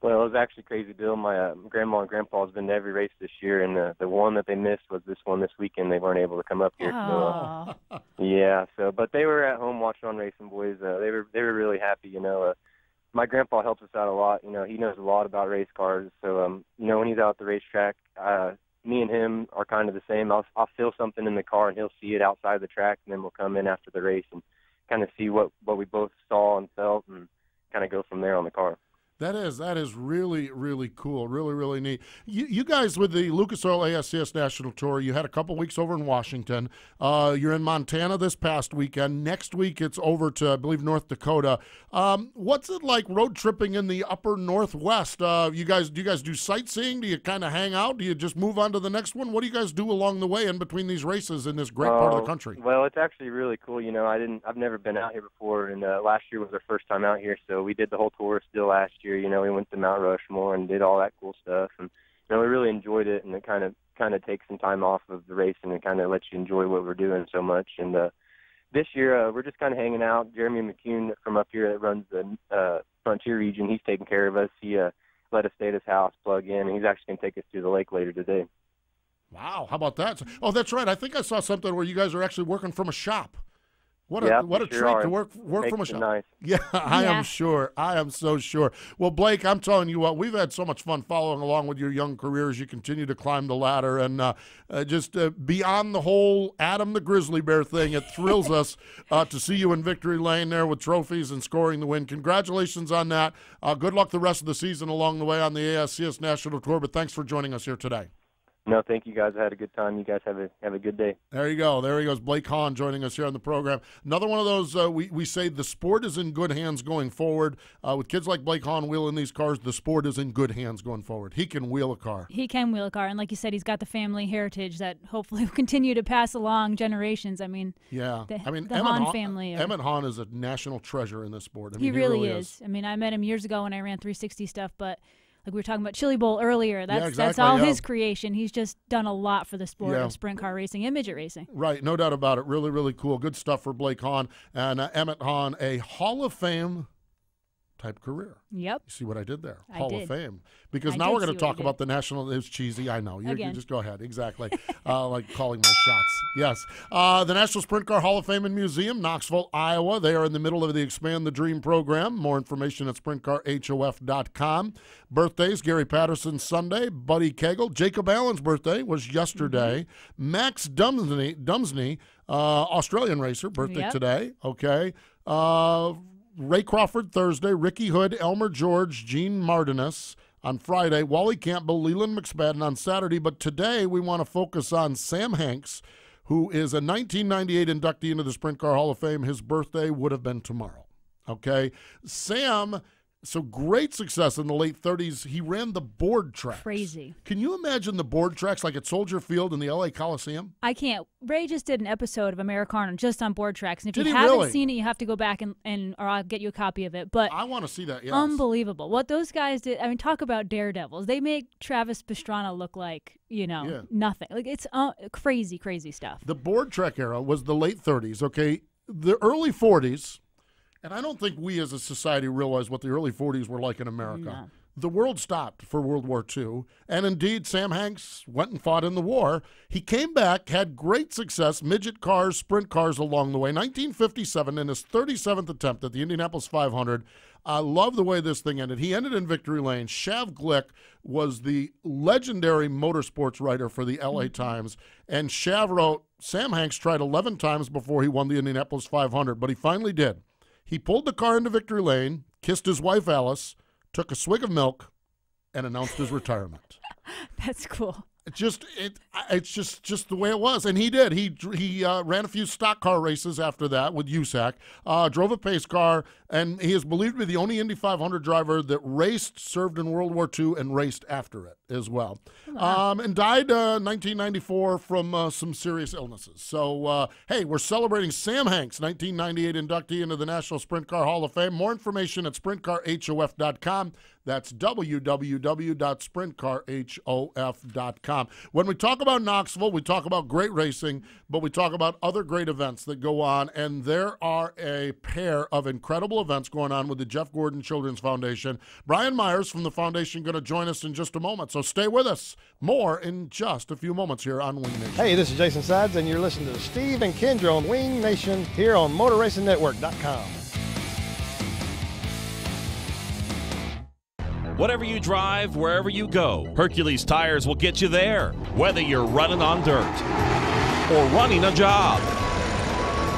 Well, it was actually a crazy deal. My grandma and grandpa has been to every race this year, and the one that they missed was this one this weekend. They weren't able to come up here. But they were at home watching on Racing Boys. They were really happy, My grandpa helps us out a lot. He knows a lot about race cars. So, when he's out at the racetrack, me and him are kind of the same. I'll feel something in the car, and he'll see it outside the track, and then we'll come in after the race and kind of see what we both saw and felt, and kind of go from there on the car. That is really, really cool. Really, really neat. You guys with the Lucas Oil ASCS National Tour, you had a couple weeks over in Washington. You're in Montana this past weekend. Next week it's over to, I believe, North Dakota. What's it like road tripping in the upper Northwest? Do you guys do sightseeing? Do you kind of hang out? Do you just move on to the next one? What do you guys do along the way in between these races in this great part of the country? Well, it's actually really cool. I've never been out here before, and last year was our first time out here, so we did the whole tour still last year. We went to Mount Rushmore and did all that cool stuff, and we really enjoyed it. And it kind of takes some time off of the racing and kind of lets you enjoy what we're doing so much. And this year we're just kind of hanging out. Jeremy McCune from up here that runs the Frontier region, he's taking care of us. He let us stay at his house, plug in, and he's actually going to take us to the lake later today. Wow, how about that? Oh, that's right. I think I saw something where you guys are actually working from a shop. What a treat to work from a shop. Nice. Yeah, I am sure. I am so sure. Well, Blake, I'm telling you what, we've had so much fun following along with your young career as you continue to climb the ladder, and just beyond the whole Adam the Grizzly Bear thing, it thrills us to see you in victory lane there with trophies and scoring the win. Congratulations on that. Good luck the rest of the season along the way on the ASCS National Tour, but thanks for joining us here today. No, thank you guys. I had a good time. You guys have a good day. There you go. There he goes. Blake Hahn joining us here on the program. Another one of those, we say the sport is in good hands going forward. With kids like Blake Hahn wheeling these cars, the sport is in good hands going forward. He can wheel a car. He can wheel a car. And like you said, he's got the family heritage that hopefully will continue to pass along generations. I mean, the Hahn family. Emmett Hahn is a national treasure in this sport. He really is. I mean, I met him years ago when I ran 360 stuff, but like we were talking about Chili Bowl earlier. That's all his creation. He's just done a lot for the sport of sprint car racing and midget racing. Right, no doubt about it. Really, really cool. Good stuff for Blake Hahn and Emmett Hahn, a Hall of Fame type career. Yep. You see what I did there? I Hall did. of Fame. Because now we're going to talk about the national. It's cheesy, I know. You just go ahead. Exactly. Like calling my shots. Yes. The National Sprint Car Hall of Fame and Museum, Knoxville, Iowa. They are in the middle of the Expand the Dream program. More information at sprintcarhof.com. Birthdays, Gary Patterson Sunday, Buddy Kegel. Jacob Allen's birthday was yesterday. Max Dumsney, Australian racer, birthday today. Okay. Ray Crawford Thursday, Ricky Hood, Elmer George, Gene Martinez on Friday, Wally Campbell, Leland McSpadden on Saturday. But today we want to focus on Sam Hanks, who is a 1998 inductee into the Sprint Car Hall of Fame. His birthday would have been tomorrow. Okay, Sam. So great success in the late 30s. He ran the board tracks. Crazy. Can you imagine the board tracks like at Soldier Field in the LA Coliseum? I can't. Ray just did an episode of Americana just on board tracks. And if you haven't seen it, you have to go back and or I'll get you a copy of it. But I want to see that, yes. Unbelievable. What those guys did, I mean, talk about daredevils. They make Travis Pastrana look like, nothing. Like it's crazy, crazy stuff. The board track era was the late 30s, okay? The early 40s. And I don't think we as a society realize what the early 40s were like in America. No. The world stopped for World War II. And indeed, Sam Hanks went and fought in the war. He came back, had great success, midget cars, sprint cars along the way. 1957, in his 37th attempt at the Indianapolis 500, I love the way this thing ended. He ended in victory lane. Shav Glick was the legendary motorsports writer for the LA Times. And Shav wrote, Sam Hanks tried 11 times before he won the Indianapolis 500, but he finally did. He pulled the car into victory lane, kissed his wife Alice, took a swig of milk, and announced his retirement. That's cool. It's just the way it was, and he did. He ran a few stock car races after that with USAC, drove a pace car, and he is believed to be the only Indy 500 driver that raced, served in World War II, and raced after it as well. Wow. And died 1994 from some serious illnesses. So, hey, we're celebrating Sam Hanks, 1998 inductee into the National Sprint Car Hall of Fame. More information at sprintcarhof.com. That's www.sprintcarhof.com. When we talk about Knoxville, we talk about great racing, but we talk about other great events that go on, and there are a pair of incredible events going on with the Jeff Gordon Children's Foundation. Brian Myers from the foundation going to join us in just a moment, so stay with us. More in just a few moments here on Wing Nation. Hey, this is Jason Sides, and you're listening to Steve and Kendra on Wing Nation here on MotorRacingNetwork.com. Whatever you drive, wherever you go, Hercules Tires will get you there, whether you're running on dirt or running a job.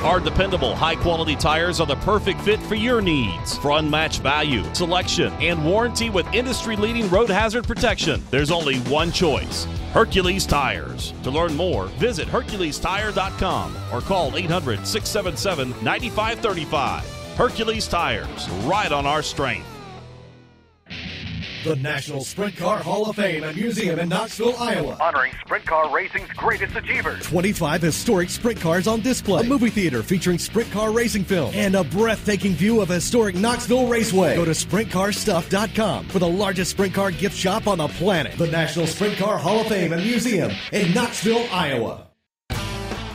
Our dependable, high-quality tires are the perfect fit for your needs. For unmatched value, selection, and warranty with industry-leading road hazard protection, there's only one choice: Hercules Tires. To learn more, visit HerculesTire.com or call 800-677-9535. Hercules Tires, ride on our strength. The National Sprint Car Hall of Fame and Museum in Knoxville, Iowa. Honoring sprint car racing's greatest achievers. 25 historic sprint cars on display. A movie theater featuring sprint car racing film. And a breathtaking view of historic Knoxville Raceway. Go to SprintCarStuff.com for the largest sprint car gift shop on the planet. The National Sprint Car Hall of Fame and Museum in Knoxville, Iowa.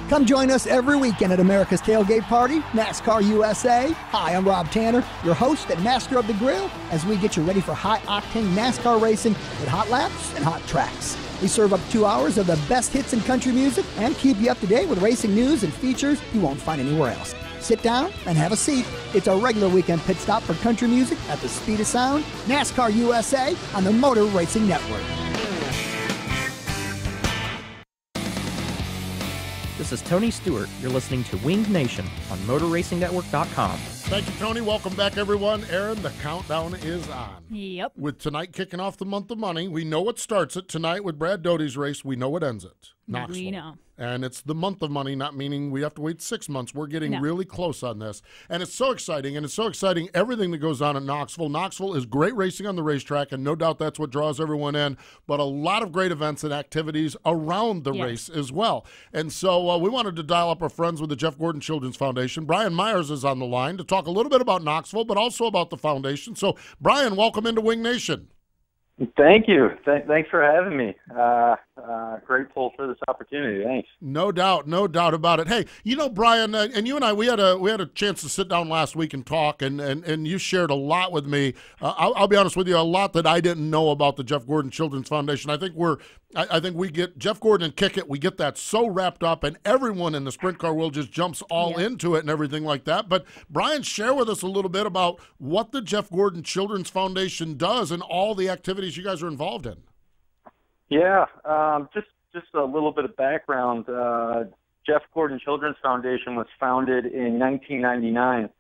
Come join us every weekend at America's Tailgate Party, NASCAR USA. Hi, I'm Rob Tanner, your host and master of the grill, as we get you ready for high-octane NASCAR racing with hot laps and hot tracks. We serve up 2 hours of the best hits in country music and keep you up to date with racing news and features you won't find anywhere else. Sit down and have a seat. It's a regular weekend pit stop for country music at the speed of sound, NASCAR USA on the Motor Racing Network. This is Tony Stewart. You're listening to Winged Nation on MotorRacingNetwork.com. Thank you, Tony. Welcome back, everyone. Erin, the countdown is on. Yep. With tonight kicking off the month of money, we know what starts it. Tonight with Brad Doty's race, we know what ends it. Knoxville. We know. And it's the month of money, not meaning we have to wait 6 months. We're getting really close on this. And it's so exciting, everything that goes on at Knoxville. Knoxville is great racing on the racetrack, and no doubt that's what draws everyone in, but a lot of great events and activities around the race as well. And so we wanted to dial up our friends with the Jeff Gordon Children's Foundation. Brian Myers is on the line to talk a little bit about Knoxville, but also about the foundation. So, Brian, welcome into Wing Nation. Thank you. Thanks for having me. Grateful for this opportunity. Thanks. No doubt about it. Hey, you know, Brian, and you and I, we had a chance to sit down last week and talk, and you shared a lot with me. I'll be honest with you, a lot that I didn't know about the Jeff Gordon Children's Foundation. I think we get Jeff Gordon and Kick It. We get that so wrapped up, and everyone in the sprint car world just jumps all into it and everything like that. But Brian, share with us a little bit about what the Jeff Gordon Children's Foundation does and all the activities you guys are involved in. Yeah, just a little bit of background. Jeff Gordon Children's Foundation was founded in 1999,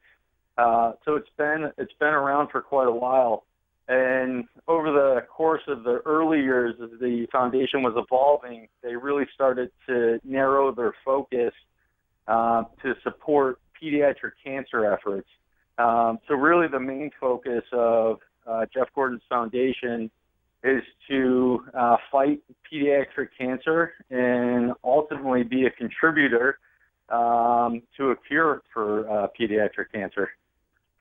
so it's been around for quite a while. And over the course of the early years, as the foundation was evolving, they really started to narrow their focus to support pediatric cancer efforts. So really the main focus of Jeff Gordon's Foundation is to fight pediatric cancer and ultimately be a contributor to a cure for pediatric cancer.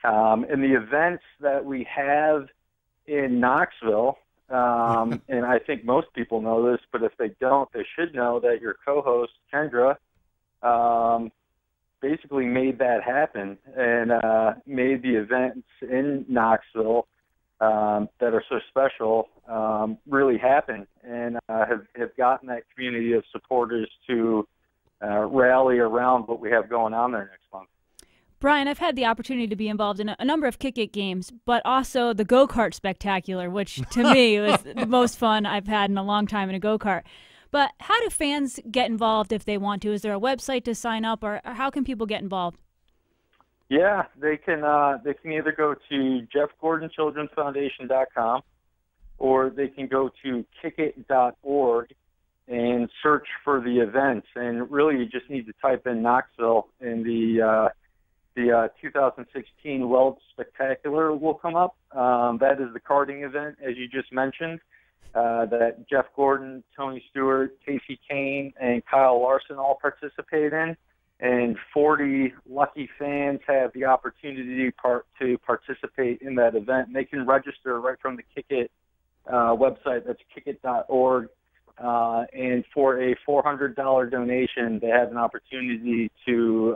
And the events that we have in Knoxville, and I think most people know this, but if they don't, they should know that your co-host, Kendra, basically made that happen and made the events in Knoxville that are so special really happen, and have gotten that community of supporters to rally around what we have going on there next month. Brian, I've had the opportunity to be involved in a number of Kick It games, but also the go-kart spectacular, which to me was the most fun I've had in a long time in a go-kart. But how do fans get involved if they want to? Is there a website to sign up, or how can people get involved? Yeah, they can either go to JeffGordonChildren'sFoundation.com, or they can go to kickit.org and search for the events. And really, you just need to type in Knoxville, and the 2016 Weld Spectacular will come up. That is the karting event, as you just mentioned, that Jeff Gordon, Tony Stewart, Casey Kane, and Kyle Larson all participate in. And 40 lucky fans have the opportunity to participate in that event. And they can register right from the Kickit website. That's kickit.org. And for a $400 donation, they have an opportunity to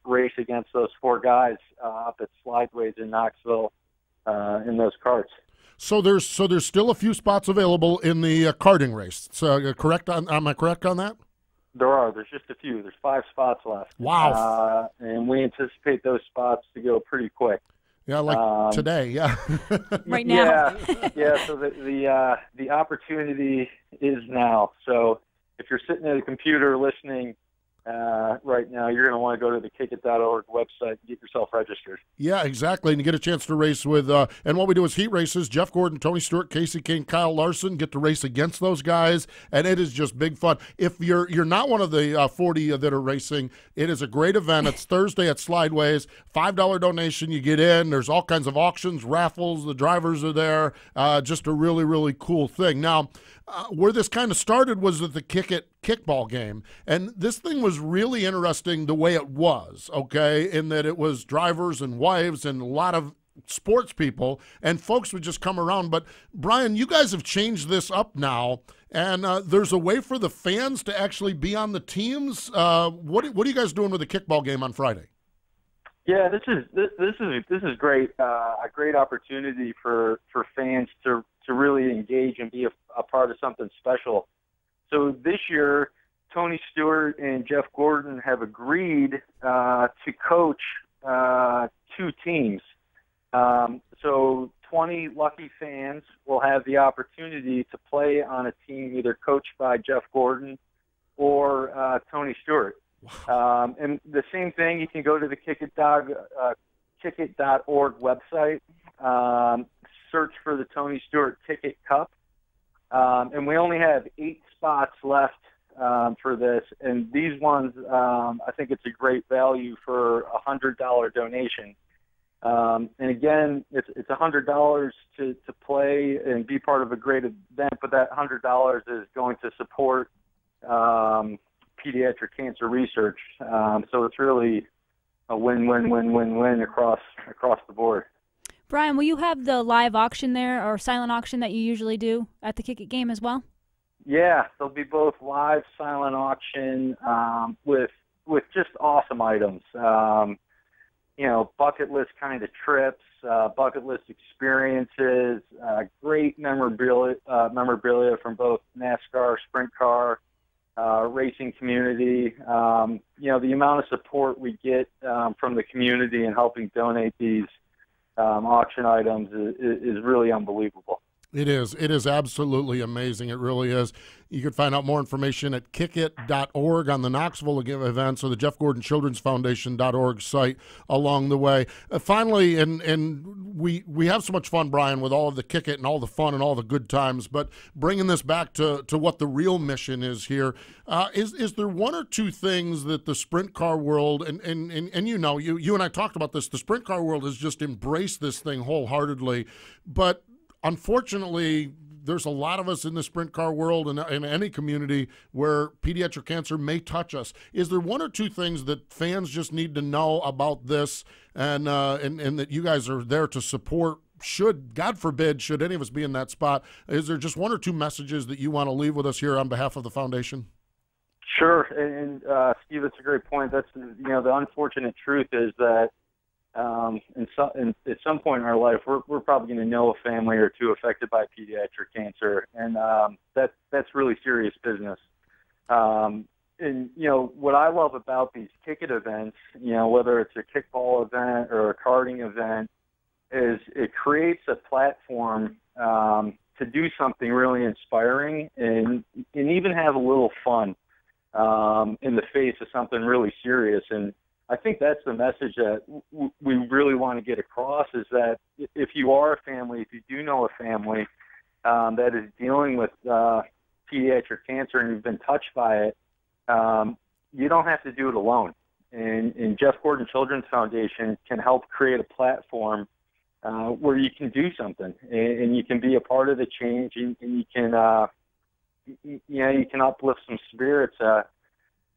race against those four guys up at Slideways in Knoxville in those karts. So there's still a few spots available in the karting race. So correct? Am I correct on that? There are. There's just a few. There's 5 spots left. Wow. And we anticipate those spots to go pretty quick. Yeah, like today, yeah. Right now. Yeah, so the opportunity is now. So if you're sitting at a computer listening right now, you're going to want to go to the kickit.org website and get yourself registered. Yeah, exactly. And you get a chance to race with, and what we do is heat races. Jeff Gordon, Tony Stewart, Casey Kane, Kyle Larson get to race against those guys, and it is just big fun. If you're not one of the 40 that are racing, it is a great event. It's Thursday at Slideways. $5 donation, you get in. There's all kinds of auctions, raffles. The drivers are there. Just a really, really cool thing. Now, where this kind of started was at the kickball game, and this thing was really interesting the way it was, okay, in that it was drivers and wives and a lot of sports people, and folks would just come around. But, Brian, you guys have changed this up now, and there's a way for the fans to actually be on the teams. What are you guys doing with the kickball game on Friday? Yeah, this is great. A great opportunity for fans to really engage and be a part of something special. So this year, Tony Stewart and Jeff Gordon have agreed to coach 2 teams. So 20 lucky fans will have the opportunity to play on a team either coached by Jeff Gordon or Tony Stewart. And the same thing, you can go to the kickit.org website, search for the Tony Stewart Kickit Cup, and we only have 8 spots left for this. And these ones, I think it's a great value for a $100 donation. And again, it's $100 to play and be part of a great event, but that $100 is going to support pediatric cancer research. So it's really a win-win-win-win-win across the board. Brian, will you have the live auction there or silent auction that you usually do at the Kickit game as well? Yeah, there'll be both live, silent auction with just awesome items. Bucket list kind of trips, bucket list experiences, great memorabilia from both NASCAR, sprint car, racing community. The amount of support we get from the community and helping donate these auction items is really unbelievable. It is. It is absolutely amazing. It really is. You can find out more information at kickit.org on the Knoxville events or the Jeff Gordon Children's Foundation.org site along the way. Finally, and we have so much fun, Brian, with all of the Kickit and all the fun and all the good times, but bringing this back to what the real mission is here, is there one or two things that the sprint car world, and you and I talked about this, the sprint car world has just embraced this thing wholeheartedly, but unfortunately, there's a lot of us in the sprint car world and in any community where pediatric cancer may touch us. Is there one or two things that fans just need to know about this and that you guys are there to support? Should, God forbid, should any of us be in that spot, is there just one or two messages that you want to leave with us here on behalf of the foundation? Sure, and Steve, that's a great point. That's the unfortunate truth is that at some point in our life, we're probably going to know a family or two affected by pediatric cancer, and that's really serious business. And what I love about these Kickit events, whether it's a kickball event or a karting event, is it creates a platform to do something really inspiring and even have a little fun in the face of something really serious. And I think that's the message that we really want to get across, is that if you are a family, if you do know a family, that is dealing with pediatric cancer and you've been touched by it, you don't have to do it alone. And Jeff Gordon Children's Foundation can help create a platform where you can do something and you can be a part of the change and you can, you can uplift some spirits.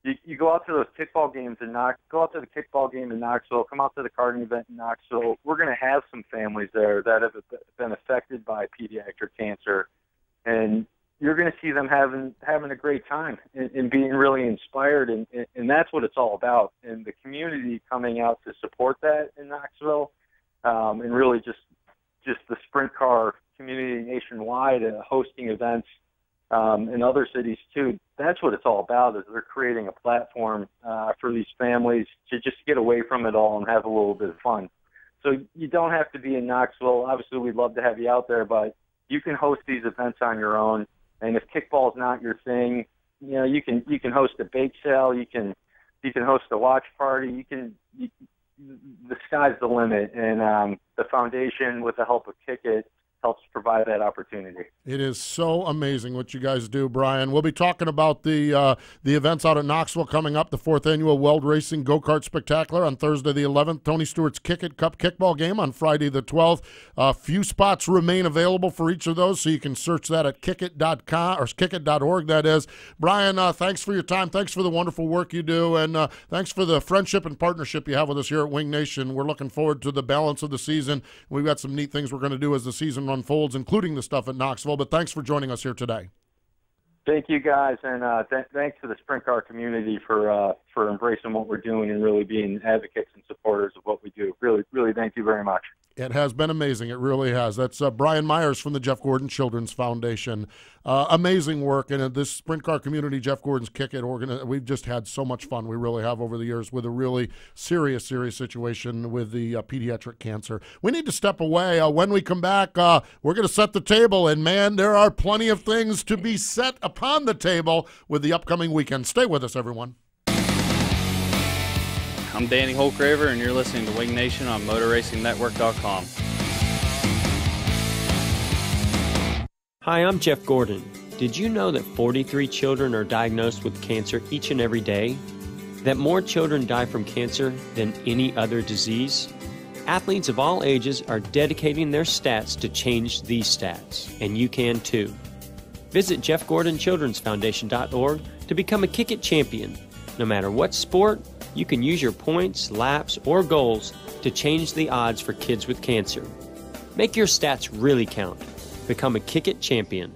You go out to those kickball games go out to the kickball game in Knoxville, come out to the karting event in Knoxville. We're going to have some families there that have been affected by pediatric cancer, and you're going to see them having a great time and being really inspired, and that's what it's all about. And the community coming out to support that in Knoxville, and really just the sprint car community nationwide and hosting events in other cities too. That's what it's all about, is they're creating a platform for these families to just get away from it all and have a little bit of fun. So you don't have to be in Knoxville. Obviously, we'd love to have you out there, but you can host these events on your own. And if kickball is not your thing, you can host a bake sale, you can host a watch party, the sky's the limit. And the foundation, with the help of Kick It, helps provide that opportunity. It is so amazing what you guys do, Brian. We'll be talking about the events out at Knoxville coming up, the 4th Annual Weld Racing Go-Kart Spectacular on Thursday the 11th, Tony Stewart's Kick It Cup kickball game on Friday the 12th. A few spots remain available for each of those, so you can search that at kickit.com or kickit.org, that is. Brian, thanks for your time. Thanks for the wonderful work you do, and thanks for the friendship and partnership you have with us here at Wing Nation. We're looking forward to the balance of the season. We've got some neat things we're going to do as the season unfolds, including the stuff at Knoxville. But thanks for joining us here today. Thank you, guys, and thanks to the sprint car community for embracing what we're doing and really being advocates and supporters of what we do. Really, really, thank you very much. It has been amazing. It really has. That's Brian Myers from the Jeff Gordon Children's Foundation. Amazing work. And this sprint car community, Jeff Gordon's Kick It, we've just had so much fun. We really have over the years with a really serious situation with the pediatric cancer. We need to step away. When we come back, we're going to set the table. And, man, there are plenty of things to be set upon the table with the upcoming weekend. Stay with us, everyone. I'm Danny Holcraver, and you're listening to Wing Nation on MotorRacingNetwork.com. Hi, I'm Jeff Gordon. Did you know that 43 children are diagnosed with cancer each and every day? That more children die from cancer than any other disease? Athletes of all ages are dedicating their stats to change these stats, and you can too. Visit JeffGordonChildren'sFoundation.org to become a Kick It champion. No matter what sport, you can use your points, laps, or goals to change the odds for kids with cancer. Make your stats really count. Become a Kick It champion.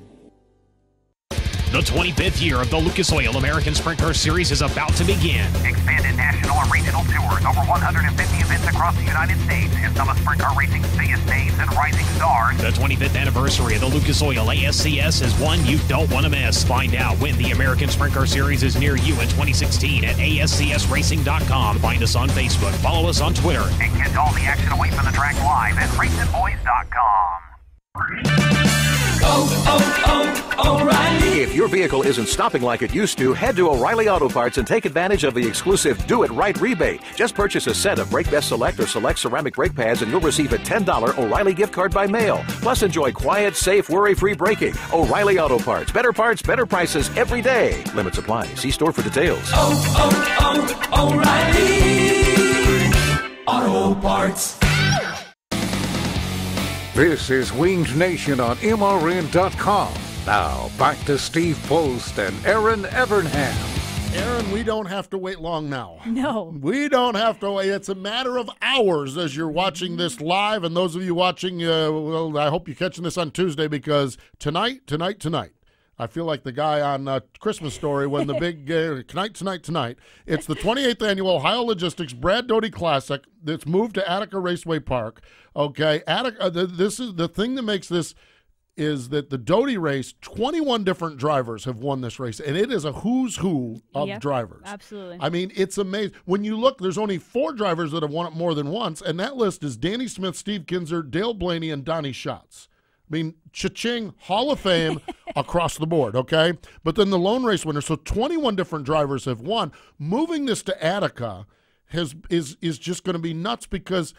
The 25th year of the Lucas Oil American Sprint Car Series is about to begin. Expanded national and regional tours, over 150 events across the United States, and some of sprint car racing's biggest names and rising stars. The 25th anniversary of the Lucas Oil ASCS is one you don't want to miss. Find out when the American Sprint Car Series is near you in 2016 at ASCSRacing.com. Find us on Facebook, follow us on Twitter, and catch all the action away from the track live at RacingBoys.com. O'Reilly. If your vehicle isn't stopping like it used to, head to O'Reilly Auto Parts and take advantage of the exclusive Do It Right rebate. Just purchase a set of Brake Best Select or Select ceramic brake pads and you'll receive a $10 O'Reilly gift card by mail. Plus, enjoy quiet, safe, worry-free braking. O'Reilly Auto Parts. Better parts, better prices every day. Limits apply. See store for details. O'Reilly Auto Parts. This is Winged Nation on MRN.com. Now, back to Steve Post and Erin Evernham. Erin, we don't have to wait long now. No. We don't have to wait. It's a matter of hours as you're watching this live. And those of you watching, well, I hope you're catching this on Tuesday because tonight, I feel like the guy on Christmas Story when the big tonight. It's the 28th Annual Ohio Logistics Brad Doty Classic that's moved to Attica Raceway Park. Okay, Attica, this is the thing that makes this is that the Doty race, 21 different drivers have won this race, and it is a who's who of drivers. Absolutely. I mean, it's amazing. When you look, there's only 4 drivers that have won it more than once, and that list is Danny Smith, Steve Kinzer, Dale Blaney, and Donnie Schatz. I mean, cha-ching, Hall of Fame across the board, okay? But then the lone race winner, so 21 different drivers have won. Moving this to Attica is just going to be nuts because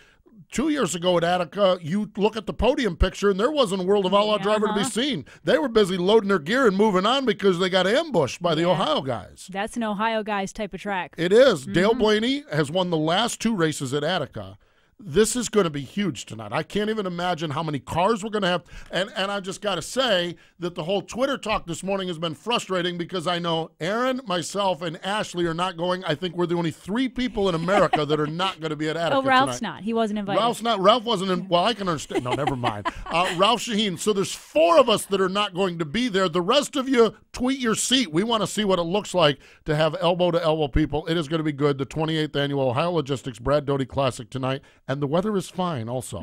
2 years ago at Attica, you look at the podium picture, and there wasn't a World of Outlaw driver to be seen. They were busy loading their gear and moving on because they got ambushed by the Ohio guys. That's an Ohio guys type of track. It is. Dale Blaney has won the last 2 races at Attica. This is going to be huge tonight. I can't even imagine how many cars we're going to have. And I just got to say that the whole Twitter talk this morning has been frustrating because I know Erin, myself, and Ashley are not going. I think we're the only 3 people in America that are not going to be at Attica Ralph's tonight. not. He wasn't invited. Ralph's not. Ralph wasn't in. Well, I can understand. No, never mind. Ralph Sheheen. So there's 4 of us that are not going to be there. The rest of you, tweet your seat. We want to see what it looks like to have elbow-to-elbow people. It is going to be good. The 28th Annual Ohio Logistics Brad Doty Classic tonight. And the weather is fine also.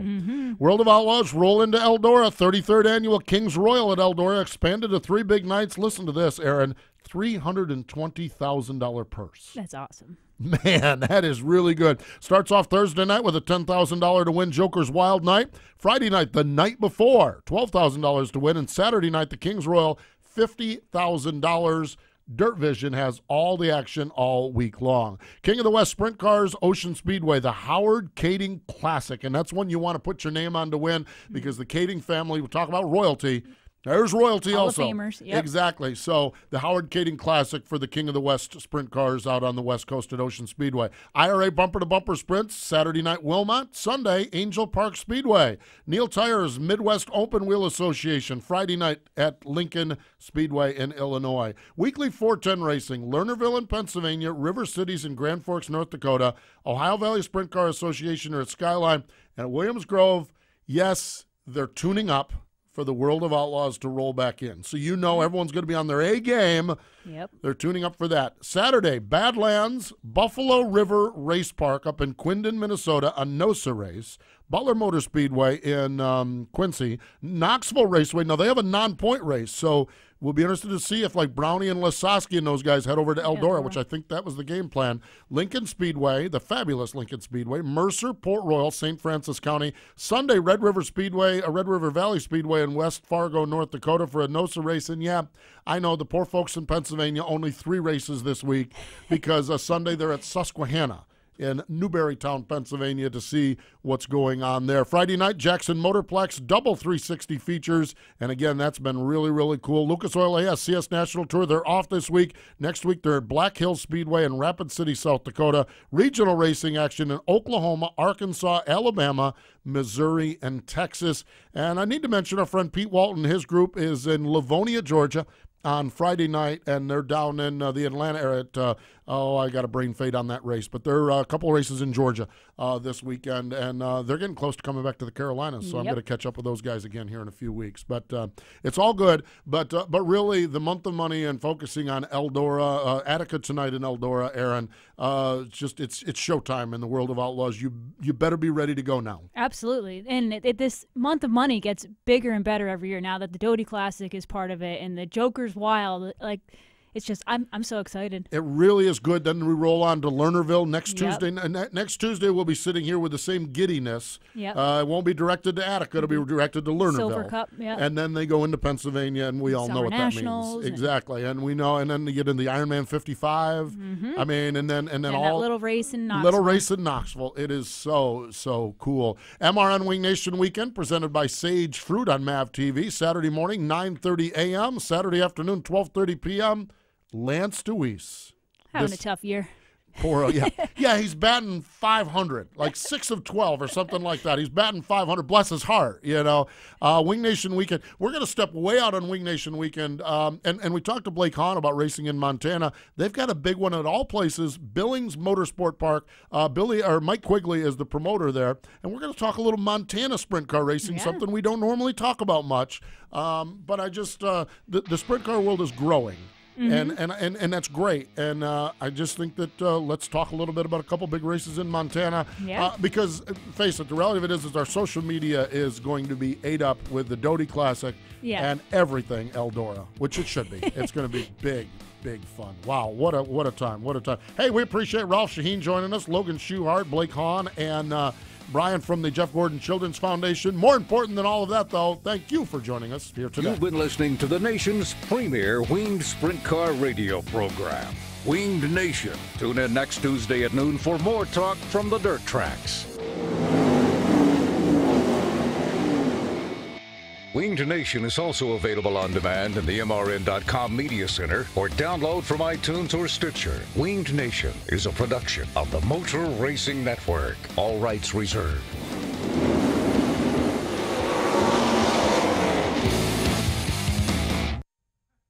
World of Outlaws roll into Eldora. 33rd Annual Kings Royal at Eldora. Expanded to 3 big nights. Listen to this, Erin. $320,000 purse. That's awesome. Man, that is really good. Starts off Thursday night with a $10,000 to win Joker's Wild Night. Friday night, the night before, $12,000 to win. And Saturday night, the Kings Royal, $50,000. Dirt Vision has all the action all week long. King of the West Sprint Cars, Ocean Speedway, the Howard Kading Classic. And that's one you want to put your name on to win because the Kading family, we talk about royalty. There's royalty Hall also. of Famers, yep. Exactly. So the Howard Kading Classic for the King of the West Sprint Cars out on the West Coast at Ocean Speedway. IRA bumper-to-bumper sprints, Saturday night Wilmot, Sunday Angel Park Speedway. Neil Tires Midwest Open Wheel Association, Friday night at Lincoln Speedway in Illinois. Weekly 410 racing, Lernerville in Pennsylvania, River Cities in Grand Forks, North Dakota, Ohio Valley Sprint Car Association are at Skyline, and at Williams Grove, yes, they're tuning up for the World of Outlaws to roll back in. So you know everyone's going to be on their A game. Yep. They're tuning up for that. Saturday, Badlands, Buffalo River Race Park up in Quindon, Minnesota, a NOSA race. Butler Motor Speedway in Quincy. Knoxville Raceway. Now, they have a non-point race, so we'll be interested to see if, like, Brownie and Lasowski and those guys head over to Eldora, which I think that was the game plan. Lincoln Speedway, the fabulous Lincoln Speedway. Mercer, Port Royal, St. Francis County. Sunday, Red River Speedway, Red River Valley Speedway in West Fargo, North Dakota for a NOSA race. And, yeah, I know the poor folks in Pennsylvania, only 3 races this week because Sunday they're at Susquehanna in Newberrytown, Pennsylvania to see what's going on there. Friday night, Jackson Motorplex, double 360 features. And again, that's been really, really cool. Lucas Oil ASCS National Tour, they're off this week. Next week, they're at Black Hills Speedway in Rapid City, South Dakota. Regional racing action in Oklahoma, Arkansas, Alabama, Missouri, and Texas. And I need to mention our friend Pete Walton. His group is in Livonia, Georgia, on Friday night, and they're down in the Atlanta area at, I got a brain fade on that race, but there are a couple of races in Georgia this weekend, and they're getting close to coming back to the Carolinas, so I'm going to catch up with those guys again here in a few weeks. But it's all good, but really the month of money and focusing on Eldora, Attica tonight in Eldora, Erin, it's showtime in the World of Outlaws. You better be ready to go now. Absolutely, and this month of money gets bigger and better every year now that the Doty Classic is part of it, and the Joker's Wild, like, it's just, I'm so excited. It really is good. Then we roll on to Lernerville next Tuesday. Next Tuesday, we'll be sitting here with the same giddiness. Yep. It won't be directed to Attica. It'll be directed to Lernerville. Silver Cup, yeah. And then they go into Pennsylvania, and we all know what Nationals that means. Exactly. And we know, and then you get in the Ironman 55. I mean, and then all. That little race in Knoxville. Little race in Knoxville. It is so cool. MRN Wing Nation Weekend presented by Sage Fruit on MAV TV. Saturday morning, 9:30 a.m. Saturday afternoon, 12:30 p.m. Lance Deweese. Having a tough year. Poor, yeah, he's batting 500, like 6 of 12 or something like that. He's batting 500. Bless his heart, you know. Wing Nation Weekend. We're going to step way out on Wing Nation Weekend, and we talked to Blake Hahn about racing in Montana. They've got a big one at all places, Billings Motorsport Park. Mike Quigley is the promoter there, and we're going to talk a little Montana sprint car racing, something we don't normally talk about much. But I just the sprint car world is growing. And that's great. And I just think that let's talk a little bit about a couple big races in Montana. Because, face it, the reality of it is our social media is going to be ate up with the Doty Classic and everything Eldora, which it should be. It's going to be big fun. Wow, what a time. Hey, we appreciate Ralph Sheheen joining us, Logan Schuchart, Blake Hahn, and Brian from the Jeff Gordon Children's Foundation. More important than all of that, though, thank you for joining us here today. You've been listening to the nation's premier winged sprint car radio program, Winged Nation. Tune in next Tuesday at noon for more talk from the dirt tracks. Winged Nation is also available on demand in the MRN.com Media Center or download from iTunes or Stitcher. Winged Nation is a production of the Motor Racing Network. All rights reserved.